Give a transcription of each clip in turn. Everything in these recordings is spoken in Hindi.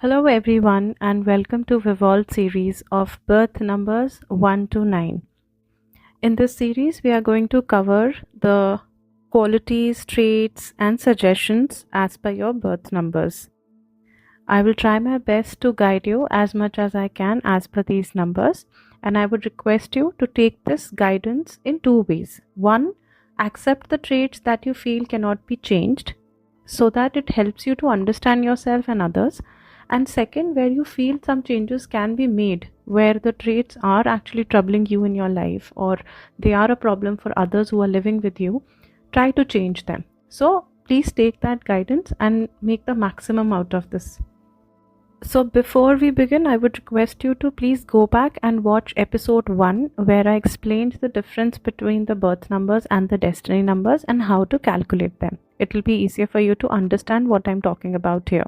Hello everyone and welcome to Vivolve series of birth numbers 1 to 9. In this series we are going to cover the qualities, traits and suggestions as per your birth numbers. I will try my best to guide you as much as I can as per these numbers, and I would request you to take this guidance in two ways. One, accept the traits that you feel cannot be changed so that it helps you to understand yourself and others. And second, where you feel some changes can be made, where the traits are actually troubling you in your life or they are a problem for others who are living with you, try to change them. So please take that guidance and make the maximum out of this. So before we begin, I would request you to please go back and watch episode 1 where I explained the difference between the birth numbers and the destiny numbers and how to calculate them. It will be easier for you to understand what I'm talking about here.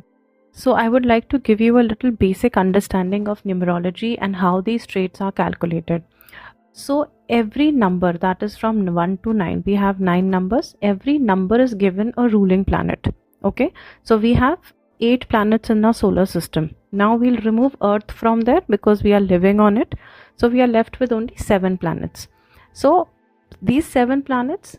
So I would like to give you a little basic understanding of numerology and how these traits are calculated. So every number that is from 1 to 9, we have 9 numbers. Every number is given a ruling planet. Okay, so we have 8 planets in our solar system. Now we'll remove Earth from there because we are living on it. So we are left with only 7 planets. So these 7 planets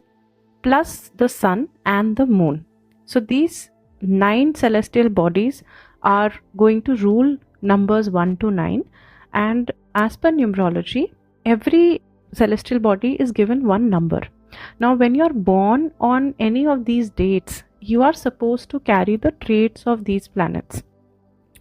plus the sun and the moon. So these 9 celestial bodies are going to rule numbers 1 to 9, and as per numerology, every celestial body is given one number. Now when you're born on any of these dates, you are supposed to carry the traits of these planets.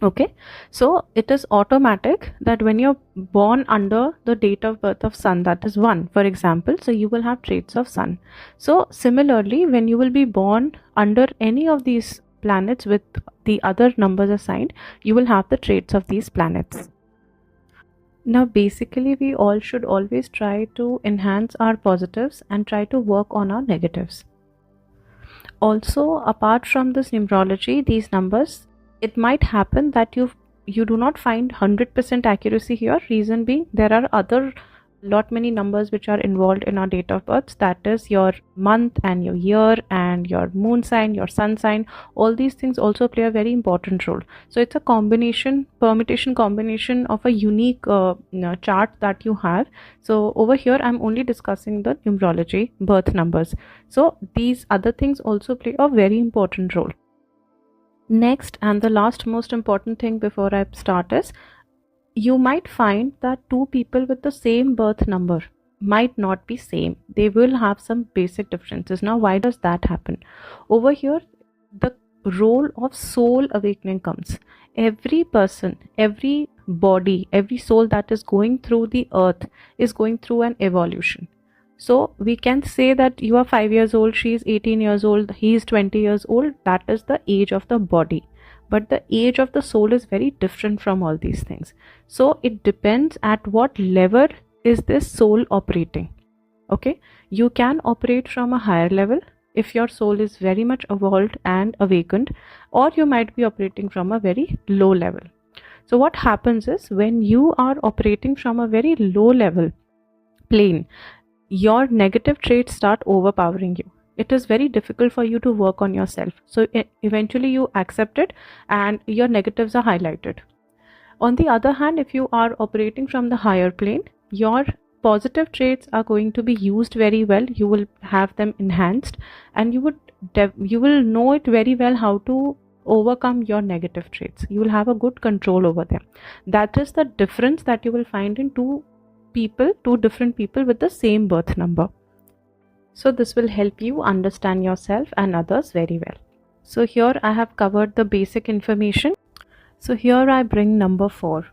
Okay, so it is automatic that when you're born under the date of birth of sun, that is 1 for example, so you will have traits of sun. So similarly, when you will be born under any of these planets with the other numbers assigned, you will have the traits of these planets. Now basically we all should always try to enhance our positives and try to work on our negatives. Also, apart from this numerology, these numbers, it might happen that you do not find 100% accuracy here. Reason being, there are other lot many numbers which are involved in our date of birth, that is your month and your year and your moon sign, your sun sign. All these things also play a very important role. So it's a permutation combination of a unique chart that you have. So over here I'm only discussing the numerology birth numbers. So these other things also play a very important role. Next and the last most important thing before I start is, you might find that two people with the same birth number might not be same. They will have some basic differences. Now why does that happen? Over here the role of soul awakening comes. Every person, every body, every soul that is going through the earth is going through an evolution. So we can say that you are 5 years old, she is 18 years old, he is 20 years old. That is the age of the body, but the age of the soul is very different from all these things. So it depends at what level is this soul operating. Okay, you can operate from a higher level if your soul is very much evolved and awakened, or you might be operating from a very low level. So what happens is, when you are operating from a very low level plane, your negative traits start overpowering you. It is very difficult for you to work on yourself. So eventually you accept it and your negatives are highlighted. On the other hand, if you are operating from the higher plane, your positive traits are going to be used very well. You will have them enhanced, and you will know it very well how to overcome your negative traits. You will have a good control over them. That is the difference that you will find in two different people with the same birth number. So this will help you understand yourself and others very well. So here I have covered the basic information. So here I bring number 4.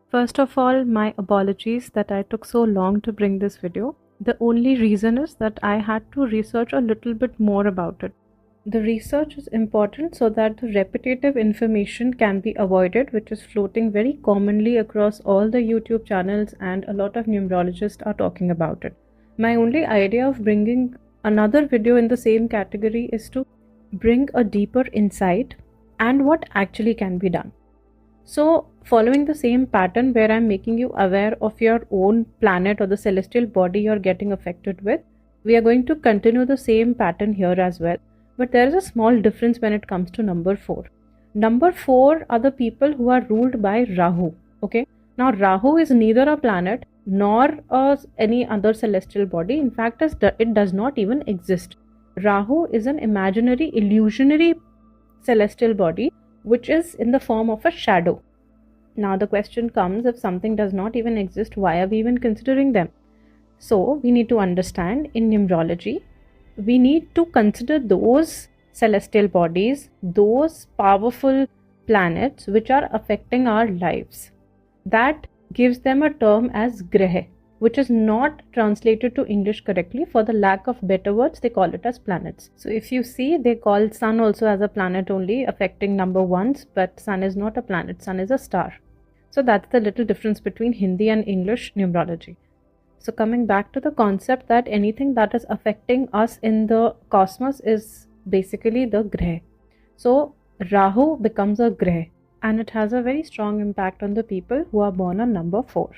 First of all, my apologies that I took so long to bring this video. The only reason is that I had to research a little bit more about it. The research is important so that the repetitive information can be avoided, which is floating very commonly across all the YouTube channels, and a lot of numerologists are talking about it. My only idea of bringing another video in the same category is to bring a deeper insight and what actually can be done. So following the same pattern where I'm making you aware of your own planet or the celestial body you're getting affected with, we are going to continue the same pattern here as well. But there is a small difference when it comes to number 4. Number 4 are the people who are ruled by Rahu. Okay, now Rahu is neither a planet nor any other celestial body. In fact, it does not even exist. Rahu is an imaginary, illusionary celestial body which is in the form of a shadow. Now the question comes, if something does not even exist, why are we even considering them? So we need to understand, in numerology, we need to consider those celestial bodies, those powerful planets which are affecting our lives. That gives them a term as Grah, which is not translated to English correctly. For the lack of better words, they call it as planets. So if you see, they call Sun also as a planet only, affecting number ones, but Sun is not a planet, Sun is a star. So that's the little difference between Hindi and English numerology. So coming back to the concept that anything that is affecting us in the cosmos is basically the Grah. So Rahu becomes a Grah, and it has a very strong impact on the people who are born on number 4.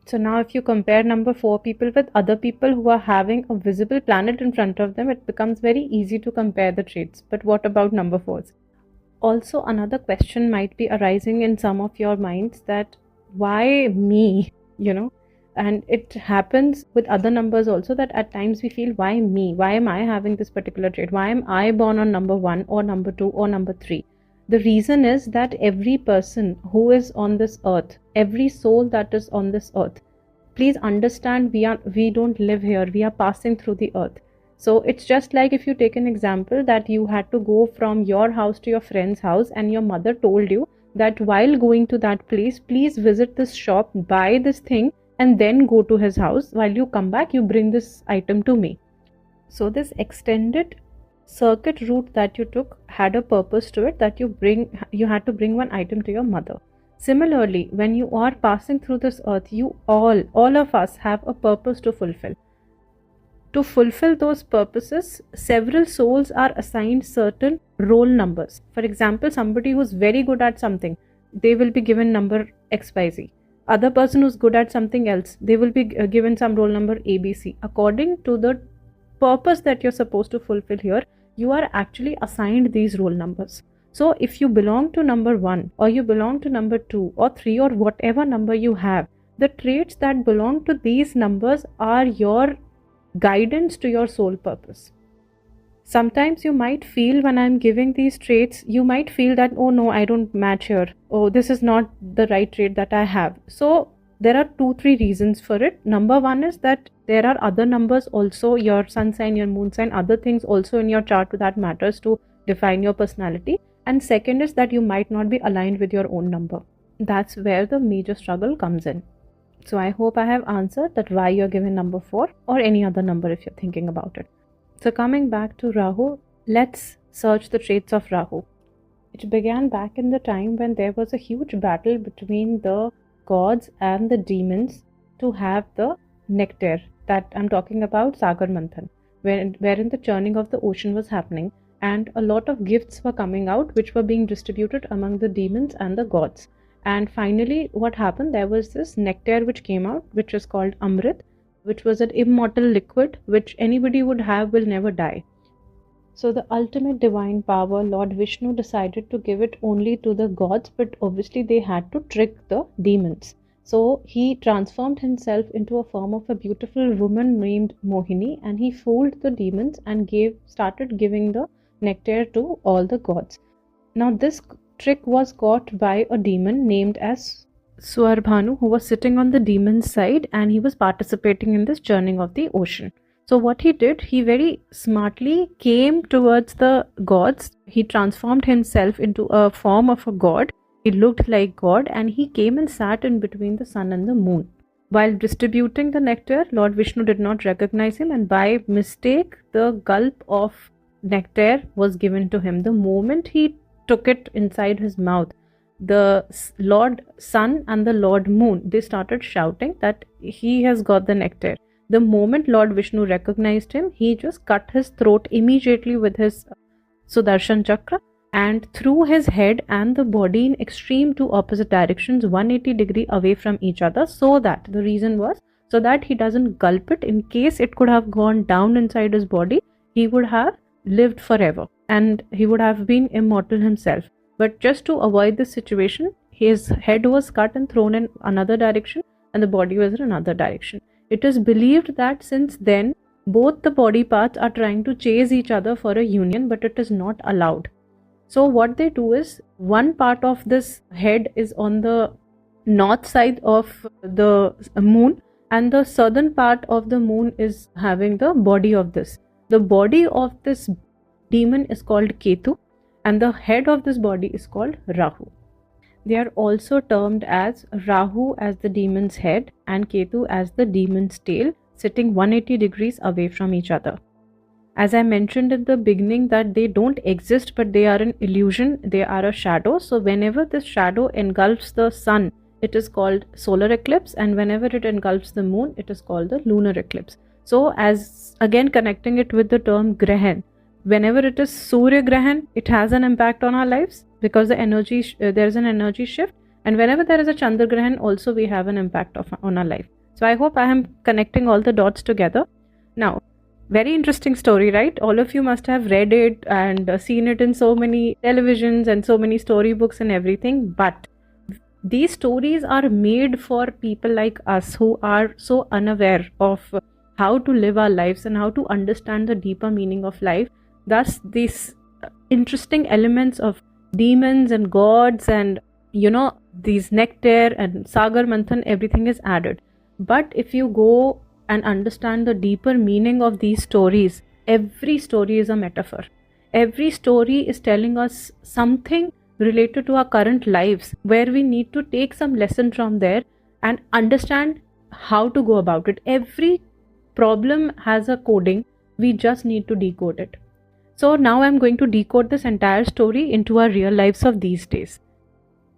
So now if you compare number 4 people with other people who are having a visible planet in front of them, it becomes very easy to compare the traits. But what about number 4s? Also, another question might be arising in some of your minds, that why me, and it happens with other numbers also, that at times we feel, why me? Why am I having this particular trait? Why am I born on number 1 or number 2 or number 3? The reason is that every person who is on this earth, every soul that is on this earth, please understand, we don't live here, we are passing through the earth. So it's just like, if you take an example that you had to go from your house to your friend's house, and your mother told you that while going to that place, please visit this shop, buy this thing, and then go to his house. While you come back, you bring this item to me. So this extended circuit route that you took had a purpose to it, that you had to bring one item to your mother. Similarly, when you are passing through this earth, you all of us have a purpose to fulfill. To fulfill those purposes, several souls are assigned certain roll numbers. For example, somebody who's very good at something, they will be given number XYZ. Other person who's good at something else, they will be given some roll number ABC. According to the purpose that you're supposed to fulfill here, you are actually assigned these roll numbers. So if you belong to number 1, or you belong to number 2 or 3, or whatever number you have, the traits that belong to these numbers are your guidance to your soul purpose. Sometimes you might feel, when I'm giving these traits, you might feel that, oh no, I don't match here. Oh, this is not the right trait that I have. So there are 2-3 reasons for it. Number 1 is that there are other numbers also, your sun sign, your moon sign, other things also in your chart that matters to define your personality. And second is that you might not be aligned with your own number. That's where the major struggle comes in. So I hope I have answered that why you're given number 4, or any other number if you're thinking about it. So coming back to Rahu, let's search the traits of Rahu. It began back in the time when there was a huge battle between the gods and the demons to have the nectar. That I'm talking about Sagar Manthan, wherein the churning of the ocean was happening, and a lot of gifts were coming out which were being distributed among the demons and the gods. And finally, what happened, there was this nectar which came out, which is called Amrit, which was an immortal liquid which anybody would have, will never die. So the ultimate divine power, Lord Vishnu, decided to give it only to the gods, but obviously they had to trick the demons. So he transformed himself into a form of a beautiful woman named Mohini, and he fooled the demons and started giving the nectar to all the gods. Now this trick was caught by a demon named as Swarbhanu, who was sitting on the demon's side, and he was participating in this churning of the ocean. So what he did, he very smartly came towards the gods. He transformed himself into a form of a god. He looked like God, and he came and sat in between the sun and the moon. While distributing the nectar, Lord Vishnu did not recognize him, and by mistake, the gulp of nectar was given to him. The moment he took it inside his mouth, the Lord Sun and the Lord Moon, they started shouting that he has got the nectar. The moment Lord Vishnu recognized him, he just cut his throat immediately with his Sudarshan Chakra, and threw his head and the body in extreme 2 opposite directions, 180 degree away from each other, so that the reason was so that he doesn't gulp it. In case it could have gone down inside his body, he would have lived forever and he would have been immortal himself. But just to avoid this situation, his head was cut and thrown in another direction, and the body was in another direction. It is believed that since then, both the body parts are trying to chase each other for a union, but it is not allowed. So what they do is, one part of this head is on the north side of the moon, and the southern part of the moon is having the body of this. The body of this demon is called Ketu, and the head of this body is called Rahu. They are also termed as Rahu as the demon's head and Ketu as the demon's tail, sitting 180 degrees away from each other. As I mentioned in the beginning that they don't exist, but they are an illusion, they are a shadow. So whenever this shadow engulfs the sun, it is called solar eclipse, and whenever it engulfs the moon, it is called the lunar eclipse. So as again connecting it with the term Grahan, whenever it is Surya Grahan, it has an impact on our lives because the energy there is an energy shift, and whenever there is a Chandra Grahan, also we have an impact on our life. So I hope I am connecting all the dots together. Now, very interesting story, right? All of you must have read it and seen it in so many televisions and so many storybooks and everything, but these stories are made for people like us who are so unaware of how to live our lives and how to understand the deeper meaning of life. Thus, these interesting elements of demons and gods and these nectar and sagar manthan, everything is added. But if you go and understand the deeper meaning of these stories, every story is a metaphor. Every story is telling us something related to our current lives, where we need to take some lesson from there and understand how to go about it. Every problem has a coding, we just need to decode it. So now I'm going to decode this entire story into our real lives of these days.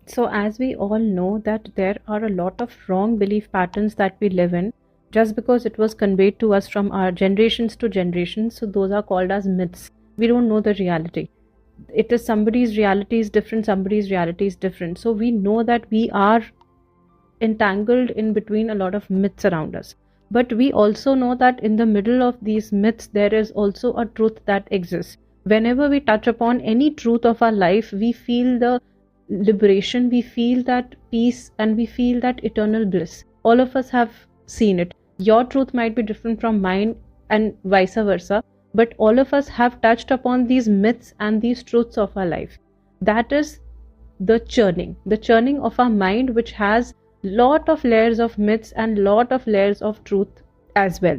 So as we all know that there are a lot of wrong belief patterns that we live in, just because it was conveyed to us from our generations to generations. So those are called as myths. We don't know the reality. It is somebody's reality is different, somebody's reality is different. So we know that we are entangled in between a lot of myths around us. But we also know that in the middle of these myths, there is also a truth that exists. Whenever we touch upon any truth of our life, we feel the liberation, we feel that peace, and we feel that eternal bliss. All of us have seen it. Your truth might be different from mine and vice versa, but all of us have touched upon these myths and these truths of our life. That is the churning of our mind, which has lot of layers of myths and lot of layers of truth as well.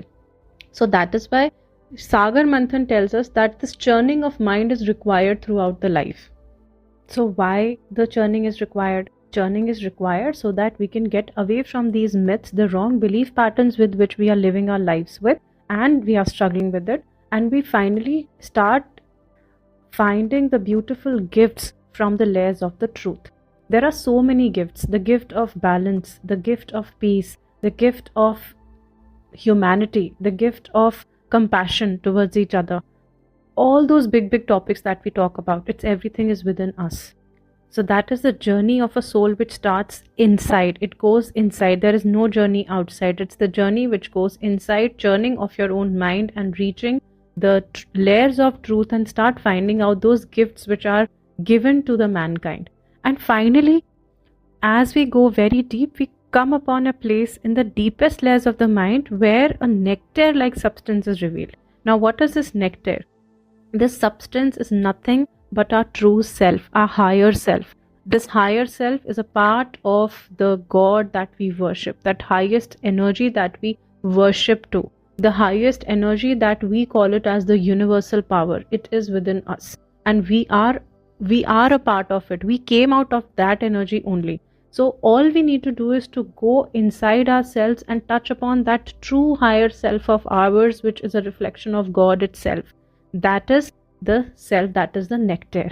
So that is why Sagar Manthan tells us that this churning of mind is required throughout the life. So why the churning is required? Churning is required so that we can get away from these myths, the wrong belief patterns with which we are living our lives with, and we are struggling with it, and we finally start finding the beautiful gifts from the layers of the truth. There are so many gifts: the gift of balance, the gift of peace, the gift of humanity, the gift of compassion towards each other. All those big topics that we talk about, everything is within us. So that is the journey of a soul which starts inside. It goes inside. There is no journey outside. It's the journey which goes inside, churning of your own mind and reaching the layers of truth and start finding out those gifts which are given to the mankind. And finally, as we go very deep, we come upon a place in the deepest layers of the mind where a nectar-like substance is revealed. Now, what is this nectar? This substance is nothing but our true self, our higher self. This higher self is a part of the God that we worship, that highest energy that we worship to, the highest energy that we call it as the universal power. It is within us, and we are a part of it. We came out of that energy only. So all we need to do is to go inside ourselves and touch upon that true higher self of ours, which is a reflection of God itself. That is the self, that is the nectar.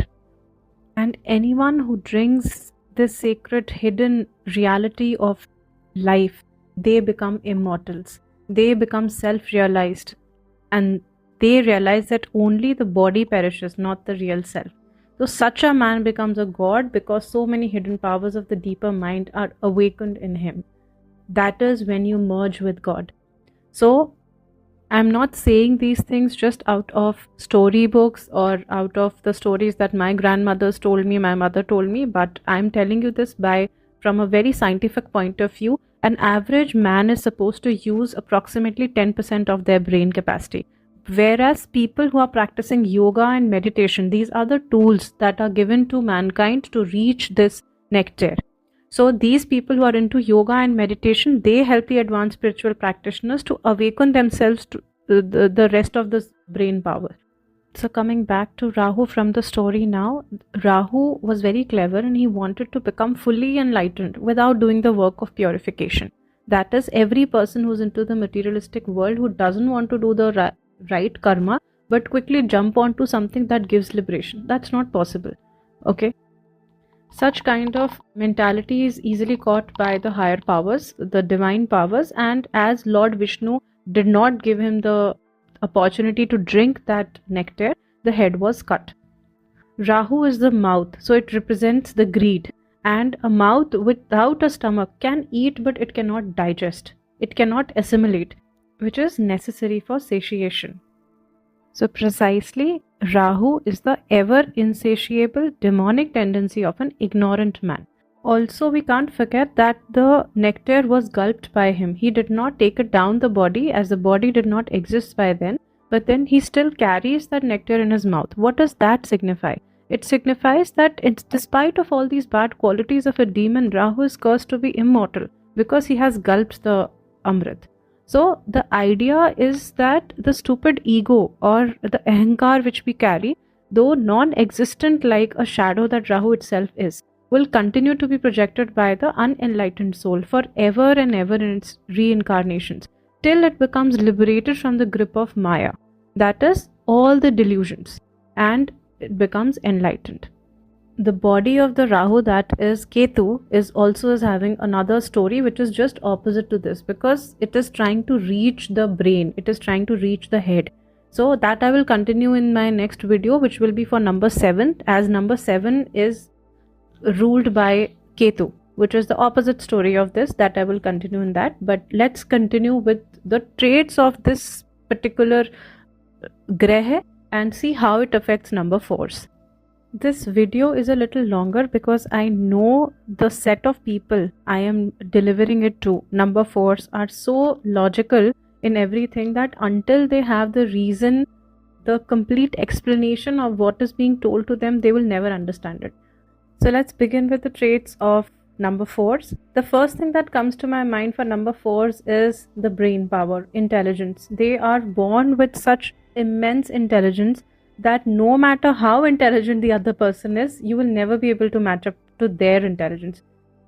And anyone who drinks this sacred hidden reality of life, they become immortals. They become self-realized, and they realize that only the body perishes, not the real self. So such a man becomes a god because so many hidden powers of the deeper mind are awakened in him. That is when you merge with God. So I'm not saying these things just out of storybooks or out of the stories that my grandmothers told me, my mother told me, but I'm telling you this by from a very scientific point of view. An average man is supposed to use approximately 10% of their brain capacity. Whereas people who are practicing yoga and meditation, these are the tools that are given to mankind to reach this nectar. So these people who are into yoga and meditation, they help the advanced spiritual practitioners to awaken themselves to the rest of the brain power. So coming back to Rahu from the story now, Rahu was very clever and he wanted to become fully enlightened without doing the work of purification. That is, every person who's into the materialistic world who doesn't want to do the right karma but quickly jump onto something that gives liberation. That's not possible. Okay. Such kind of mentality is easily caught by the higher powers, the divine powers, and as Lord Vishnu did not give him the opportunity to drink that nectar, the head was cut. Rahu is the mouth, so it represents the greed, and a mouth without a stomach can eat but it cannot digest, it cannot assimilate, which is necessary for satiation. So precisely, Rahu is the ever insatiable demonic tendency of an ignorant man. Also, we can't forget that the nectar was gulped by him. He did not take it down the body, as the body did not exist by then, but then he still carries that nectar in his mouth. What does that signify? It signifies that despite of all these bad qualities of a demon, Rahu is cursed to be immortal because he has gulped the Amrit. So the idea is that the stupid ego or the ahankar which we carry, though non-existent like a shadow that Rahu itself is, will continue to be projected by the unenlightened soul forever and ever in its reincarnations, till it becomes liberated from the grip of Maya, that is, all the delusions, and it becomes enlightened. The body of the Rahu, that is Ketu, is also having another story which is just opposite to this, because it is trying to reach the brain, it is trying to reach the head. So that I will continue in my next video, which will be for number 7, as number 7 is ruled by Ketu, which is the opposite story of this, that I will continue in that. But let's continue with the traits of this particular Greh and see how it affects number 4s. This video is a little longer because I know the set of people I am delivering it to, number 4s, are so logical in everything that until they have the reason, the complete explanation of what is being told to them, they will never understand it. So let's begin with the traits of number 4s. The first thing that comes to my mind for number 4s is the brain power, intelligence. They are born with such immense intelligence that no matter how intelligent the other person is, you will never be able to match up to their intelligence.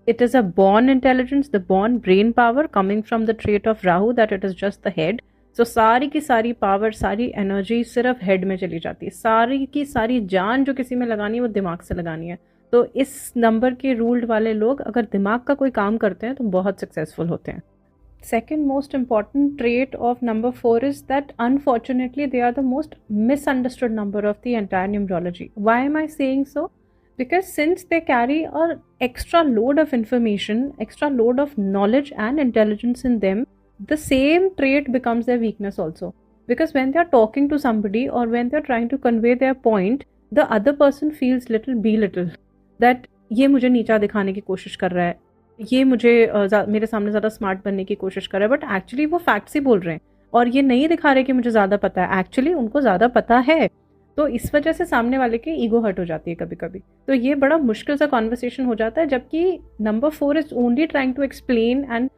It is a born intelligence, the born brain power coming from the trait of Rahu, that it is just the head. So सारी की सारी पावर, सारी एनर्जी सिर्फ हेड में चली जाती है, सारी की सारी जान जो किसी में लगानी है वो दिमाग से लगानी है. तो इस नंबर के रूल्ड वाले लोग अगर दिमाग का कोई काम करते हैं तो बहुत सक्सेसफुल होते हैं. Second most important trait of number 4 is that unfortunately they are the most misunderstood number of the entire numerology. Why am I saying so? Because since they carry an extra load of information, extra load of knowledge and intelligence in them, the same trait becomes their weakness also. Because when they are talking to somebody or when they are trying to convey their point, the other person feels little belittled. That ये मुझे नीचा दिखाने की कोशिश कर रहा है, ये मुझे मेरे सामने ज़्यादा स्मार्ट बनने की कोशिश कर रहा है, बट एक्चुअली वो फैक्ट्स ही बोल रहे हैं और ये नहीं दिखा रहे कि मुझे ज़्यादा पता है, एक्चुअली उनको ज़्यादा पता है. तो इस वजह से सामने वाले की ईगो हर्ट हो जाती है कभी कभी. तो ये बड़ा मुश्किल सा कॉन्वर्सेशन हो जाता है, जबकि number 4 is only trying to explain and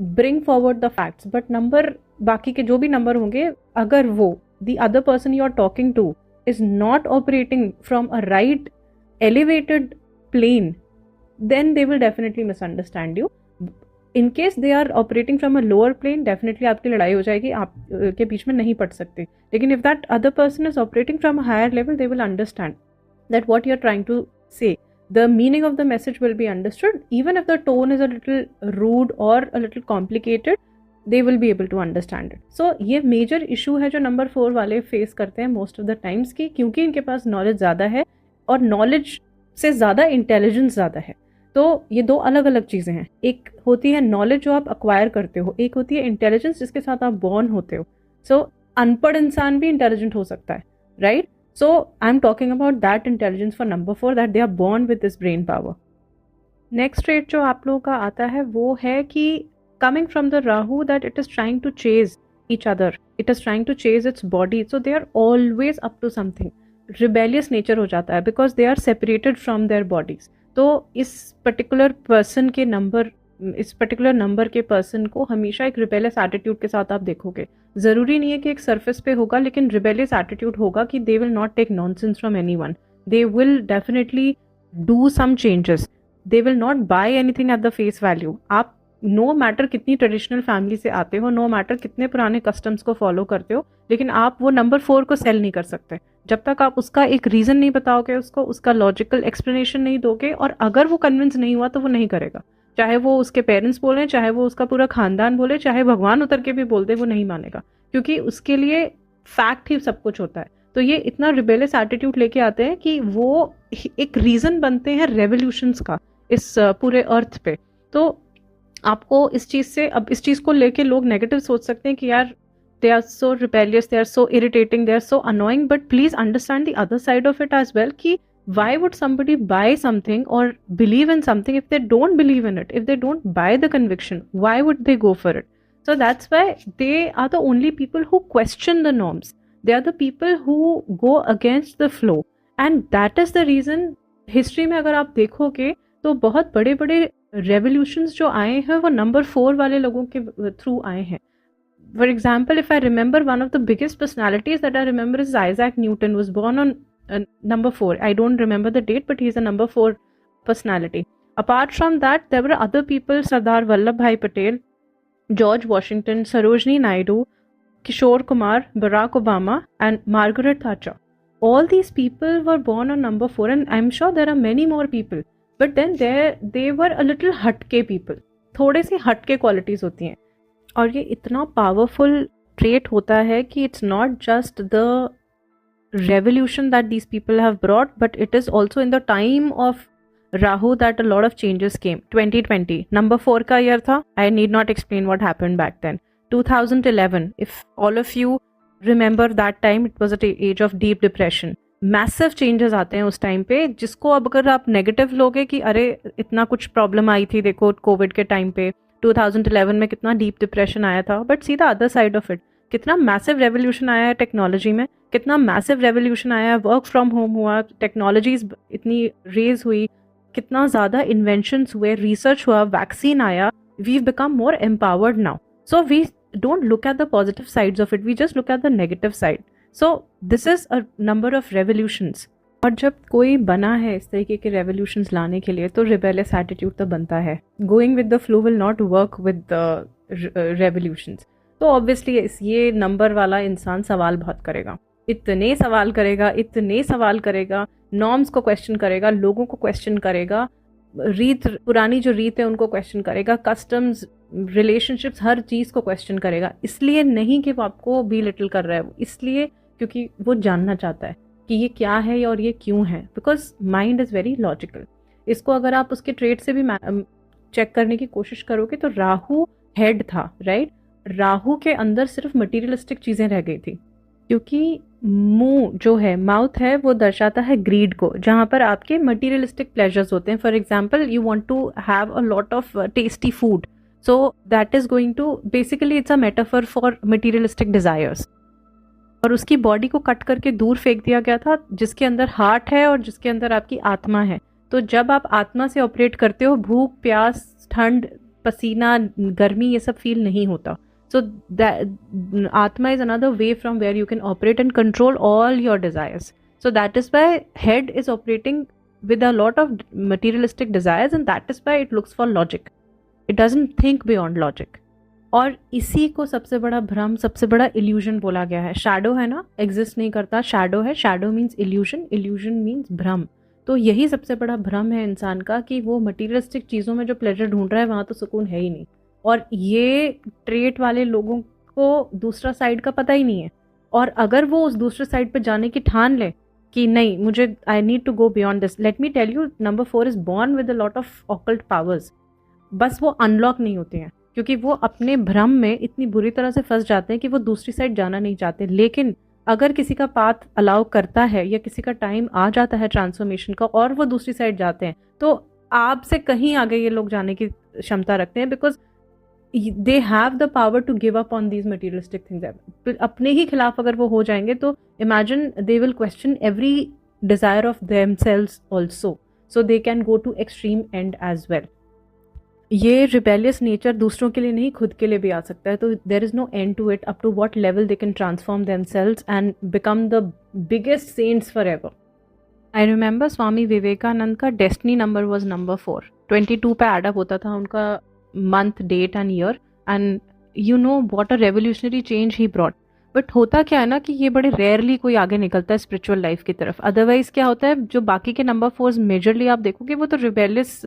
bring forward the facts. But number बाकी के जो भी नंबर होंगे, अगर वो the other person you are talking to is not operating from a right elevated plane, then they will definitely misunderstand you. In case they are operating from a lower plane, definitely आपकी लड़ाई हो जाएगी, आप के बीच में नहीं पड़ सकते. लेकिन if that other person is operating from a higher level, they will understand that what you are trying to say. The meaning of the message will be understood, even if the tone is a little rude or a little complicated, they will be able to understand it. So ये major issue है जो number 4 वाले face करते हैं most of the times की, क्योंकि इनके पास knowledge ज़्यादा है और नॉलेज से ज़्यादा इंटेलिजेंस ज़्यादा है. तो ये दो अलग अलग चीज़ें हैं. एक होती है नॉलेज जो आप अक्वायर करते हो, एक होती है इंटेलिजेंस जिसके साथ आप बॉर्न होते हो. सो अनपढ़ इंसान भी इंटेलिजेंट हो सकता है, right? So I am talking about that intelligence for number 4, that they are born with this brain power. Next trait जो आप लोगों का आता है वो है कि coming from the Rahu, that it is trying to chase each other, it is trying to chase its body, so they are always up to something. Rebellious nature हो जाता है because they are separated from their bodies. तो इस पर्टिकुलर पर्सन के नंबर, इस पर्टिकुलर नंबर के पर्सन को हमेशा एक रिबेलियस एटीट्यूड के साथ आप देखोगे. ज़रूरी नहीं है कि एक सरफेस पे होगा, लेकिन रिबेलियस एटीट्यूड होगा कि they will not take nonsense from anyone. They will definitely do some changes. They will not buy anything at the face value. आप नो मैटर कितनी ट्रेडिशनल फैमिली से आते हो, नो मैटर कितने पुराने कस्टम्स को फॉलो करते हो, लेकिन आप वो नंबर 4 को सेल नहीं कर सकते जब तक आप उसका एक रीज़न नहीं बताओगे, उसको उसका लॉजिकल एक्सप्लेनेशन नहीं दोगे. और अगर वो कन्विंस नहीं हुआ तो वो नहीं करेगा, चाहे वो उसके पेरेंट्स बोलें, चाहे वो उसका पूरा खानदान बोले, चाहे भगवान उतर के भी बोल दे, वो नहीं मानेगा, क्योंकि उसके लिए फैक्ट ही सब कुछ होता है. तो ये इतना रिबेलियस एटीट्यूड लेके आते हैं कि वो एक रीज़न बनते हैं रेवोल्यूशंस का इस पूरे अर्थ पे. तो आपको इस चीज़ से, अब इस चीज़ को लेके लोग नेगेटिव सोच सकते हैं कि यार they are so rebellious, they are so irritating, they are so annoying, but please understand the other side of it as well कि why would somebody buy something or believe in something if they don't believe in it, if they don't buy the conviction, why would they go for it? So that's why they are the only people who question the norms. They are the people who go against the flow, and that is the reason history में अगर आप देखोगे तो बहुत बड़े बड़े रेवोल्यूशंस जो आए हैं वो नंबर 4 वाले लोगों के थ्रू आए हैं. For example, if I remember, one of the biggest personalities that I remember is Isaac Newton. Was born on number 4. I don't remember the date, but he's a number 4 personality. Apart from that, there were other people: Sardar Vallabhbhai Patel, George Washington, Sarojini Naidu, Kishore Kumar, Barack Obama, and Margaret Thatcher. All these people were born on number 4, and I'm sure there are many more people. But then they were a little हटके people. थोड़े से हटके क्वालिटीज़ होती हैं, और ये इतना पावरफुल ट्रेट होता है कि it's not just the revolution that these people have brought, but it is also in the time of Rahu that a lot of changes came. 2020 number 4 का year था. I need not explain what happened back then. 2011, if all of you remember that time, it was at the age of deep depression. Massive changes आते हैं उस टाइम पे, जिसको अब अगर आप नेगेटिव लोगे कि अरे इतना कुछ प्रॉब्लम आई थी, देखो कोविड के टाइम पे 2011 में कितना डीप डिप्रेशन आया था, but see the other side of it, कितना मैसिव रेवोल्यूशन आया है टेक्नोलॉजी में, कितना मैसिव रेवोल्यूशन आया है, वर्क फ्रॉम होम हुआ, टेक्नोलॉजीज इतनी रेज हुई, कितना ज़्यादा इन्वेंशंस हुए, रिसर्च हुआ, वैक्सीन आया, we become more empowered now. So we don't look at the positive sides of it, we just look at the negative side. So this is a number of revolutions. और जब कोई बना है इस तरीके के रेवोल्यूशंस लाने के लिए, तो रिबेलियस एटीट्यूड तो बनता है. Going with the flow will not work with the revolutions. तो ऑब्वियसली ये नंबर वाला इंसान सवाल बहुत करेगा, इतने सवाल करेगा, इतने सवाल करेगा, नॉर्म्स को क्वेश्चन करेगा, लोगों को क्वेश्चन करेगा, पुरानी जो रीत है उनको क्वेश्चन करेगा, कस्टम्स, रिलेशनशिप्स, हर चीज़ को क्वेश्चन करेगा. इसलिए नहीं कि वो आपको बी लिटिल कर रहा है, वो इसलिए क्योंकि वो जानना चाहता है कि ये क्या है और ये क्यों है, because mind is very logical. इसको अगर आप उसके ट्रेड से भी चेक करने की कोशिश करोगे तो राहु हेड था, राइट? राहु के अंदर सिर्फ मटीरियलिस्टिक चीज़ें रह गई थी, क्योंकि मुंह जो है, माउथ है, वो दर्शाता है ग्रीड को, जहाँ पर आपके मटीरियलिस्टिक प्लेजर्स होते हैं. For example, you want to have a lot of tasty food, so that is going to, basically it's a metaphor for materialistic desires. और उसकी बॉडी को कट करके दूर फेंक दिया गया था, जिसके अंदर हार्ट है और जिसके अंदर आपकी आत्मा है. तो जब आप आत्मा से ऑपरेट करते हो, भूख, प्यास, ठंड, पसीना, गर्मी, ये सब फील नहीं होता. So Atma is another way from where you can operate and control all your desires. So that is why head is operating with a lot of materialistic desires, and that is why it looks for logic. It doesn't think beyond logic. और इसी को सबसे बड़ा भ्रम, सबसे बड़ा इल्यूजन बोला गया है. शैडो है ना, एग्जिस्ट नहीं करता, शैडो है. Shadow means illusion, illusion means भ्रम. तो यही सबसे बड़ा भ्रम है इंसान का, कि वो मटीरियलिस्टिक चीज़ों में जो प्लेजर ढूंढ रहा है, वहाँ तो सुकून है ही नहीं. और ये ट्रेट वाले लोगों को दूसरा साइड का पता ही नहीं है. और अगर वो उस दूसरे साइड पर जाने की ठान ले कि नहीं, मुझे I need to go beyond this, let me tell you, number 4 is born with a lot of occult powers. बस वो अनलॉक नहीं होते हैं, क्योंकि वो अपने भ्रम में इतनी बुरी तरह से फंस जाते हैं कि वो दूसरी साइड जाना नहीं चाहते। लेकिन अगर किसी का पाथ अलाउ करता है या किसी का टाइम आ जाता है ट्रांसफॉर्मेशन का और वो दूसरी साइड जाते हैं, तो आपसे कहीं आगे ये लोग जाने की क्षमता रखते हैं, because they have the power to give up on these materialistic things. अपने ही खिलाफ अगर वो हो जाएंगे तो imagine they will question every desire of themselves also, so they can go to extreme end as well. ये रिबेलियस नेचर दूसरों के लिए नहीं, खुद के लिए भी आ सकता है। तो there is no end to it, up to what level they can transform themselves and become the biggest saints for ever. I remember Swami Vivekananda का डेस्टिनी नंबर वॉज नंबर 4, 22 पे एडअप होता था उनका month, date and year, and you know what a revolutionary change he brought. But होता क्या है ना कि ये बड़े रेयरली कोई आगे निकलता है स्पिरिचुअल लाइफ की तरफ। अदरवाइज क्या होता है, जो बाकी के नंबर 4 मेजरली आप देखोगे वो तो रिबेलियस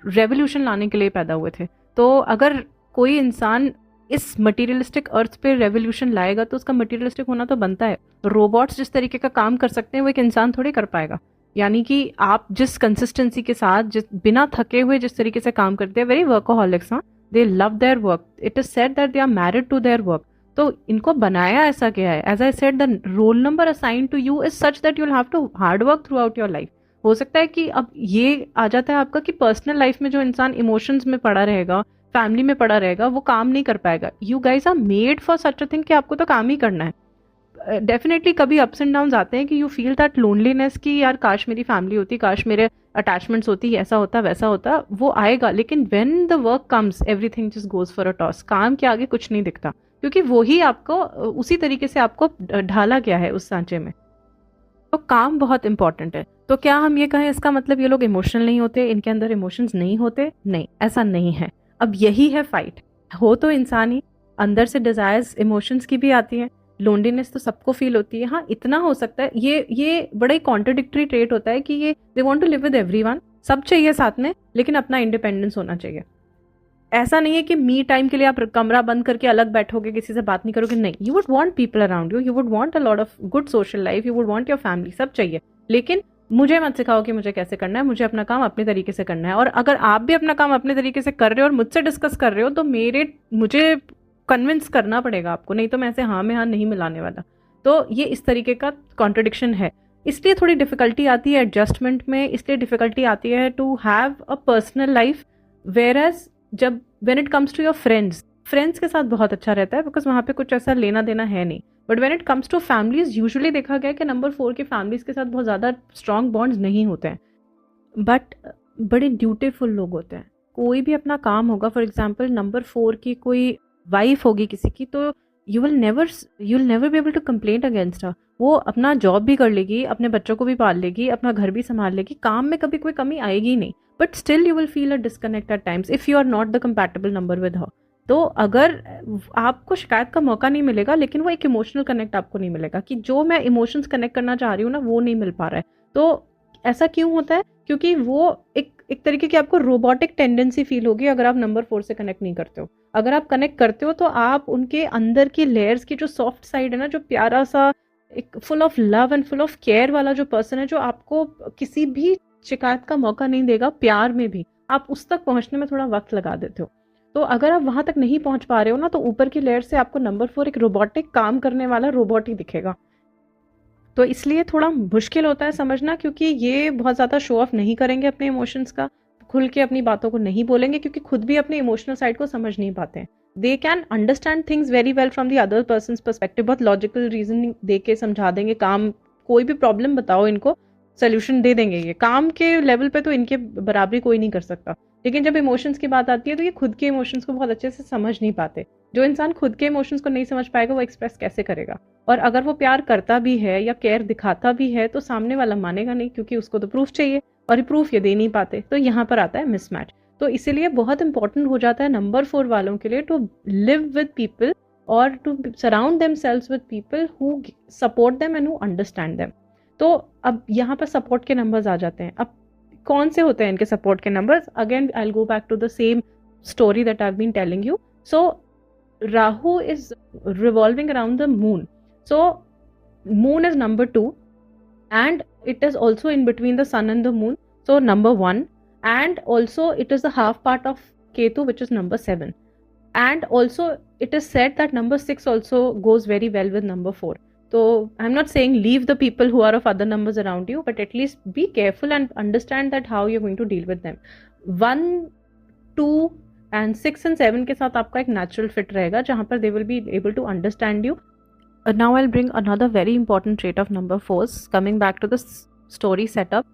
रेवोल्यूशन लाने के लिए पैदा हुए थे। तो अगर कोई इंसान इस मटीरियलिस्टिक अर्थ पे रेवोल्यूशन लाएगा तो उसका मटीरियलिस्टिक होना तो बनता है। रोबोट्स जिस तरीके का काम कर सकते हैं वो एक इंसान थोड़ी कर पाएगा। यानी कि आप जिस कंसिस्टेंसी के साथ, जिस बिना थके हुए जिस तरीके से काम करते हैं, वेरी वर्कोहॉलिक्स, हाँ, they love their work, it is said that they are married to their work. तो इनको बनाया ऐसा क्या है? As I said, the role number assign to you is such that you will have to hard work throughout your life. हो सकता है कि अब ये आ जाता है आपका कि पर्सनल लाइफ में जो इंसान इमोशंस में पड़ा रहेगा, फैमिली में पड़ा रहेगा, वो काम नहीं कर पाएगा। You guys are made for such a thing कि आपको तो काम ही करना है। डेफिनेटली कभी अप्स एंड डाउन आते हैं कि यू फील दैट लोनलीनेस कि यार काश मेरी फैमिली होती, काश मेरे अटैचमेंट्स होती, ऐसा होता वैसा होता, वो आएगा। लेकिन when the work comes everything just goes for a toss. काम के आगे कुछ नहीं दिखता, क्योंकि वो ही आपको उसी तरीके से आपको ढाला गया है उस सांचे में। तो काम बहुत इंपॉर्टेंट है। तो क्या हम ये कहें इसका मतलब ये लोग इमोशनल नहीं होते, इनके अंदर इमोशंस नहीं होते? नहीं, ऐसा नहीं है। अब यही है फाइट। हो तो इंसान ही, अंदर से डिजायर्स इमोशंस की भी आती हैं, लोनलीनेस तो सबको फील होती है। हाँ, इतना हो सकता है, ये बड़ा ही कॉन्ट्रडिक्टरी ट्रेट होता है कि ये they want to live with everyone, सब चाहिए साथ में, लेकिन अपना इंडिपेंडेंस होना चाहिए। ऐसा नहीं है कि मी टाइम के लिए आप कमरा बंद करके अलग बैठोगे, किसी से बात नहीं करोगे, नहीं। You would want people around you, you would want a lot of good social life, you would want your family, सब चाहिए। लेकिन मुझे मत सिखाओ कि मुझे कैसे करना है, मुझे अपना काम अपने तरीके से करना है। और अगर आप भी अपना काम अपने तरीके से कर रहे हो और मुझसे डिस्कस कर रहे हो, तो मुझे कन्विंस करना पड़ेगा आपको, नहीं तो मैं ऐसे हाँ में हाँ नहीं मिलाने वाला। तो ये इस तरीके का कॉन्ट्रडिक्शन है। इसलिए थोड़ी डिफिकल्टी आती है एडजस्टमेंट में, इसलिए डिफिकल्टी आती है to have a personal life. Whereas जब when it comes to your friends के साथ बहुत अच्छा रहता है, बिकॉज वहाँ पे कुछ ऐसा लेना देना है नहीं। But when it comes to families, usually देखा गया कि नंबर 4 की फैमिलीज के साथ बहुत ज़्यादा स्ट्रॉन्ग बॉन्ड्स नहीं होते हैं, बट बड़े ड्यूटीफुल लोग होते हैं। कोई भी अपना काम होगा, फॉर एग्जाम्पल नंबर 4 की कोई वाइफ होगी किसी की, तो you will never be able to complaint against her. वो अपना जॉब भी कर लेगी, अपने बच्चों को भी पाल लेगी, अपना घर भी संभाल लेगी, काम में कभी कोई कमी आएगी नहीं। But still you will feel a disconnect at times if you are not the compatible number with her. तो अगर आपको शिकायत का मौका नहीं मिलेगा, लेकिन वो एक इमोशनल कनेक्ट आपको नहीं मिलेगा कि जो मैं इमोशंस कनेक्ट करना चाह रही हूँ ना, वो नहीं मिल पा रहा है। तो ऐसा क्यों होता है? क्योंकि वो एक तरीके की आपको रोबोटिक टेंडेंसी फील होगी अगर आप नंबर 4 से कनेक्ट नहीं करते हो। अगर आप कनेक्ट करते हो तो आप उनके अंदर की लेयर्स की जो सॉफ्ट साइड है ना, जो प्यारा सा एक full of love and full of care वाला जो पर्सन है, जो आपको किसी भी शिकायत का मौका नहीं देगा, प्यार में भी आप उस तक पहुंचने में थोड़ा वक्त लगा देते हो। तो अगर आप वहां तक नहीं पहुंच पा रहे हो ना, तो ऊपर की लेयर से आपको नंबर 4 एक रोबोटिक काम करने वाला रोबोट ही दिखेगा। तो इसलिए थोड़ा मुश्किल होता है समझना, क्योंकि ये बहुत ज़्यादा शो ऑफ नहीं करेंगे अपने इमोशंस का, खुल के अपनी बातों को नहीं बोलेंगे, क्योंकि खुद भी अपने इमोशनल साइड को समझ नहीं पाते हैं। They can understand things very well from the other person perspective, बहुत लॉजिकल रीजनिंग दे के समझा देंगे। काम कोई भी प्रॉब्लम बताओ इनको, सोल्यूशन दे देंगे। ये काम के लेवल पे तो इनके बराबरी कोई नहीं कर सकता। लेकिन जब इमोशंस की बात आती है तो ये खुद के इमोशंस को बहुत अच्छे से समझ नहीं पाते। जो इंसान खुद के इमोशंस को नहीं समझ पाएगा, वो एक्सप्रेस कैसे करेगा? और अगर वो प्यार करता भी है या केयर दिखाता भी है, तो सामने वाला मानेगा नहीं, क्योंकि उसको तो प्रूफ चाहिए, और ये प्रूफ ये दे नहीं पाते। तो यहाँ पर आता है मिसमैच। तो इसीलिए बहुत इंपॉर्टेंट हो जाता है नंबर 4 वालों के लिए टू लिव विद पीपल और to surround themselves with people who support them and who understand them. तो अब यहाँ पर सपोर्ट के नंबर्स आ जाते हैं। अब कौन से होते हैं इनके सपोर्ट के numbers? Again I will go back to the same story that I have been telling you. So Rahu is revolving around the moon. So moon is number 2 and it is also in between the sun and the moon, so number 1, and also it is the half part of Ketu, which is number 7. and also it is said that number 6 also goes very well with number 4. So I'm not saying leave the people who are of other numbers around you, but at least be careful and understand that how you're going to deal with them. 1, 2 and 6 and 7 के साथ आपका एक natural fit रहेगा जहाँ पर they will be able to understand you. Now I'll bring another very important trait of number 4's, coming back to the story setup.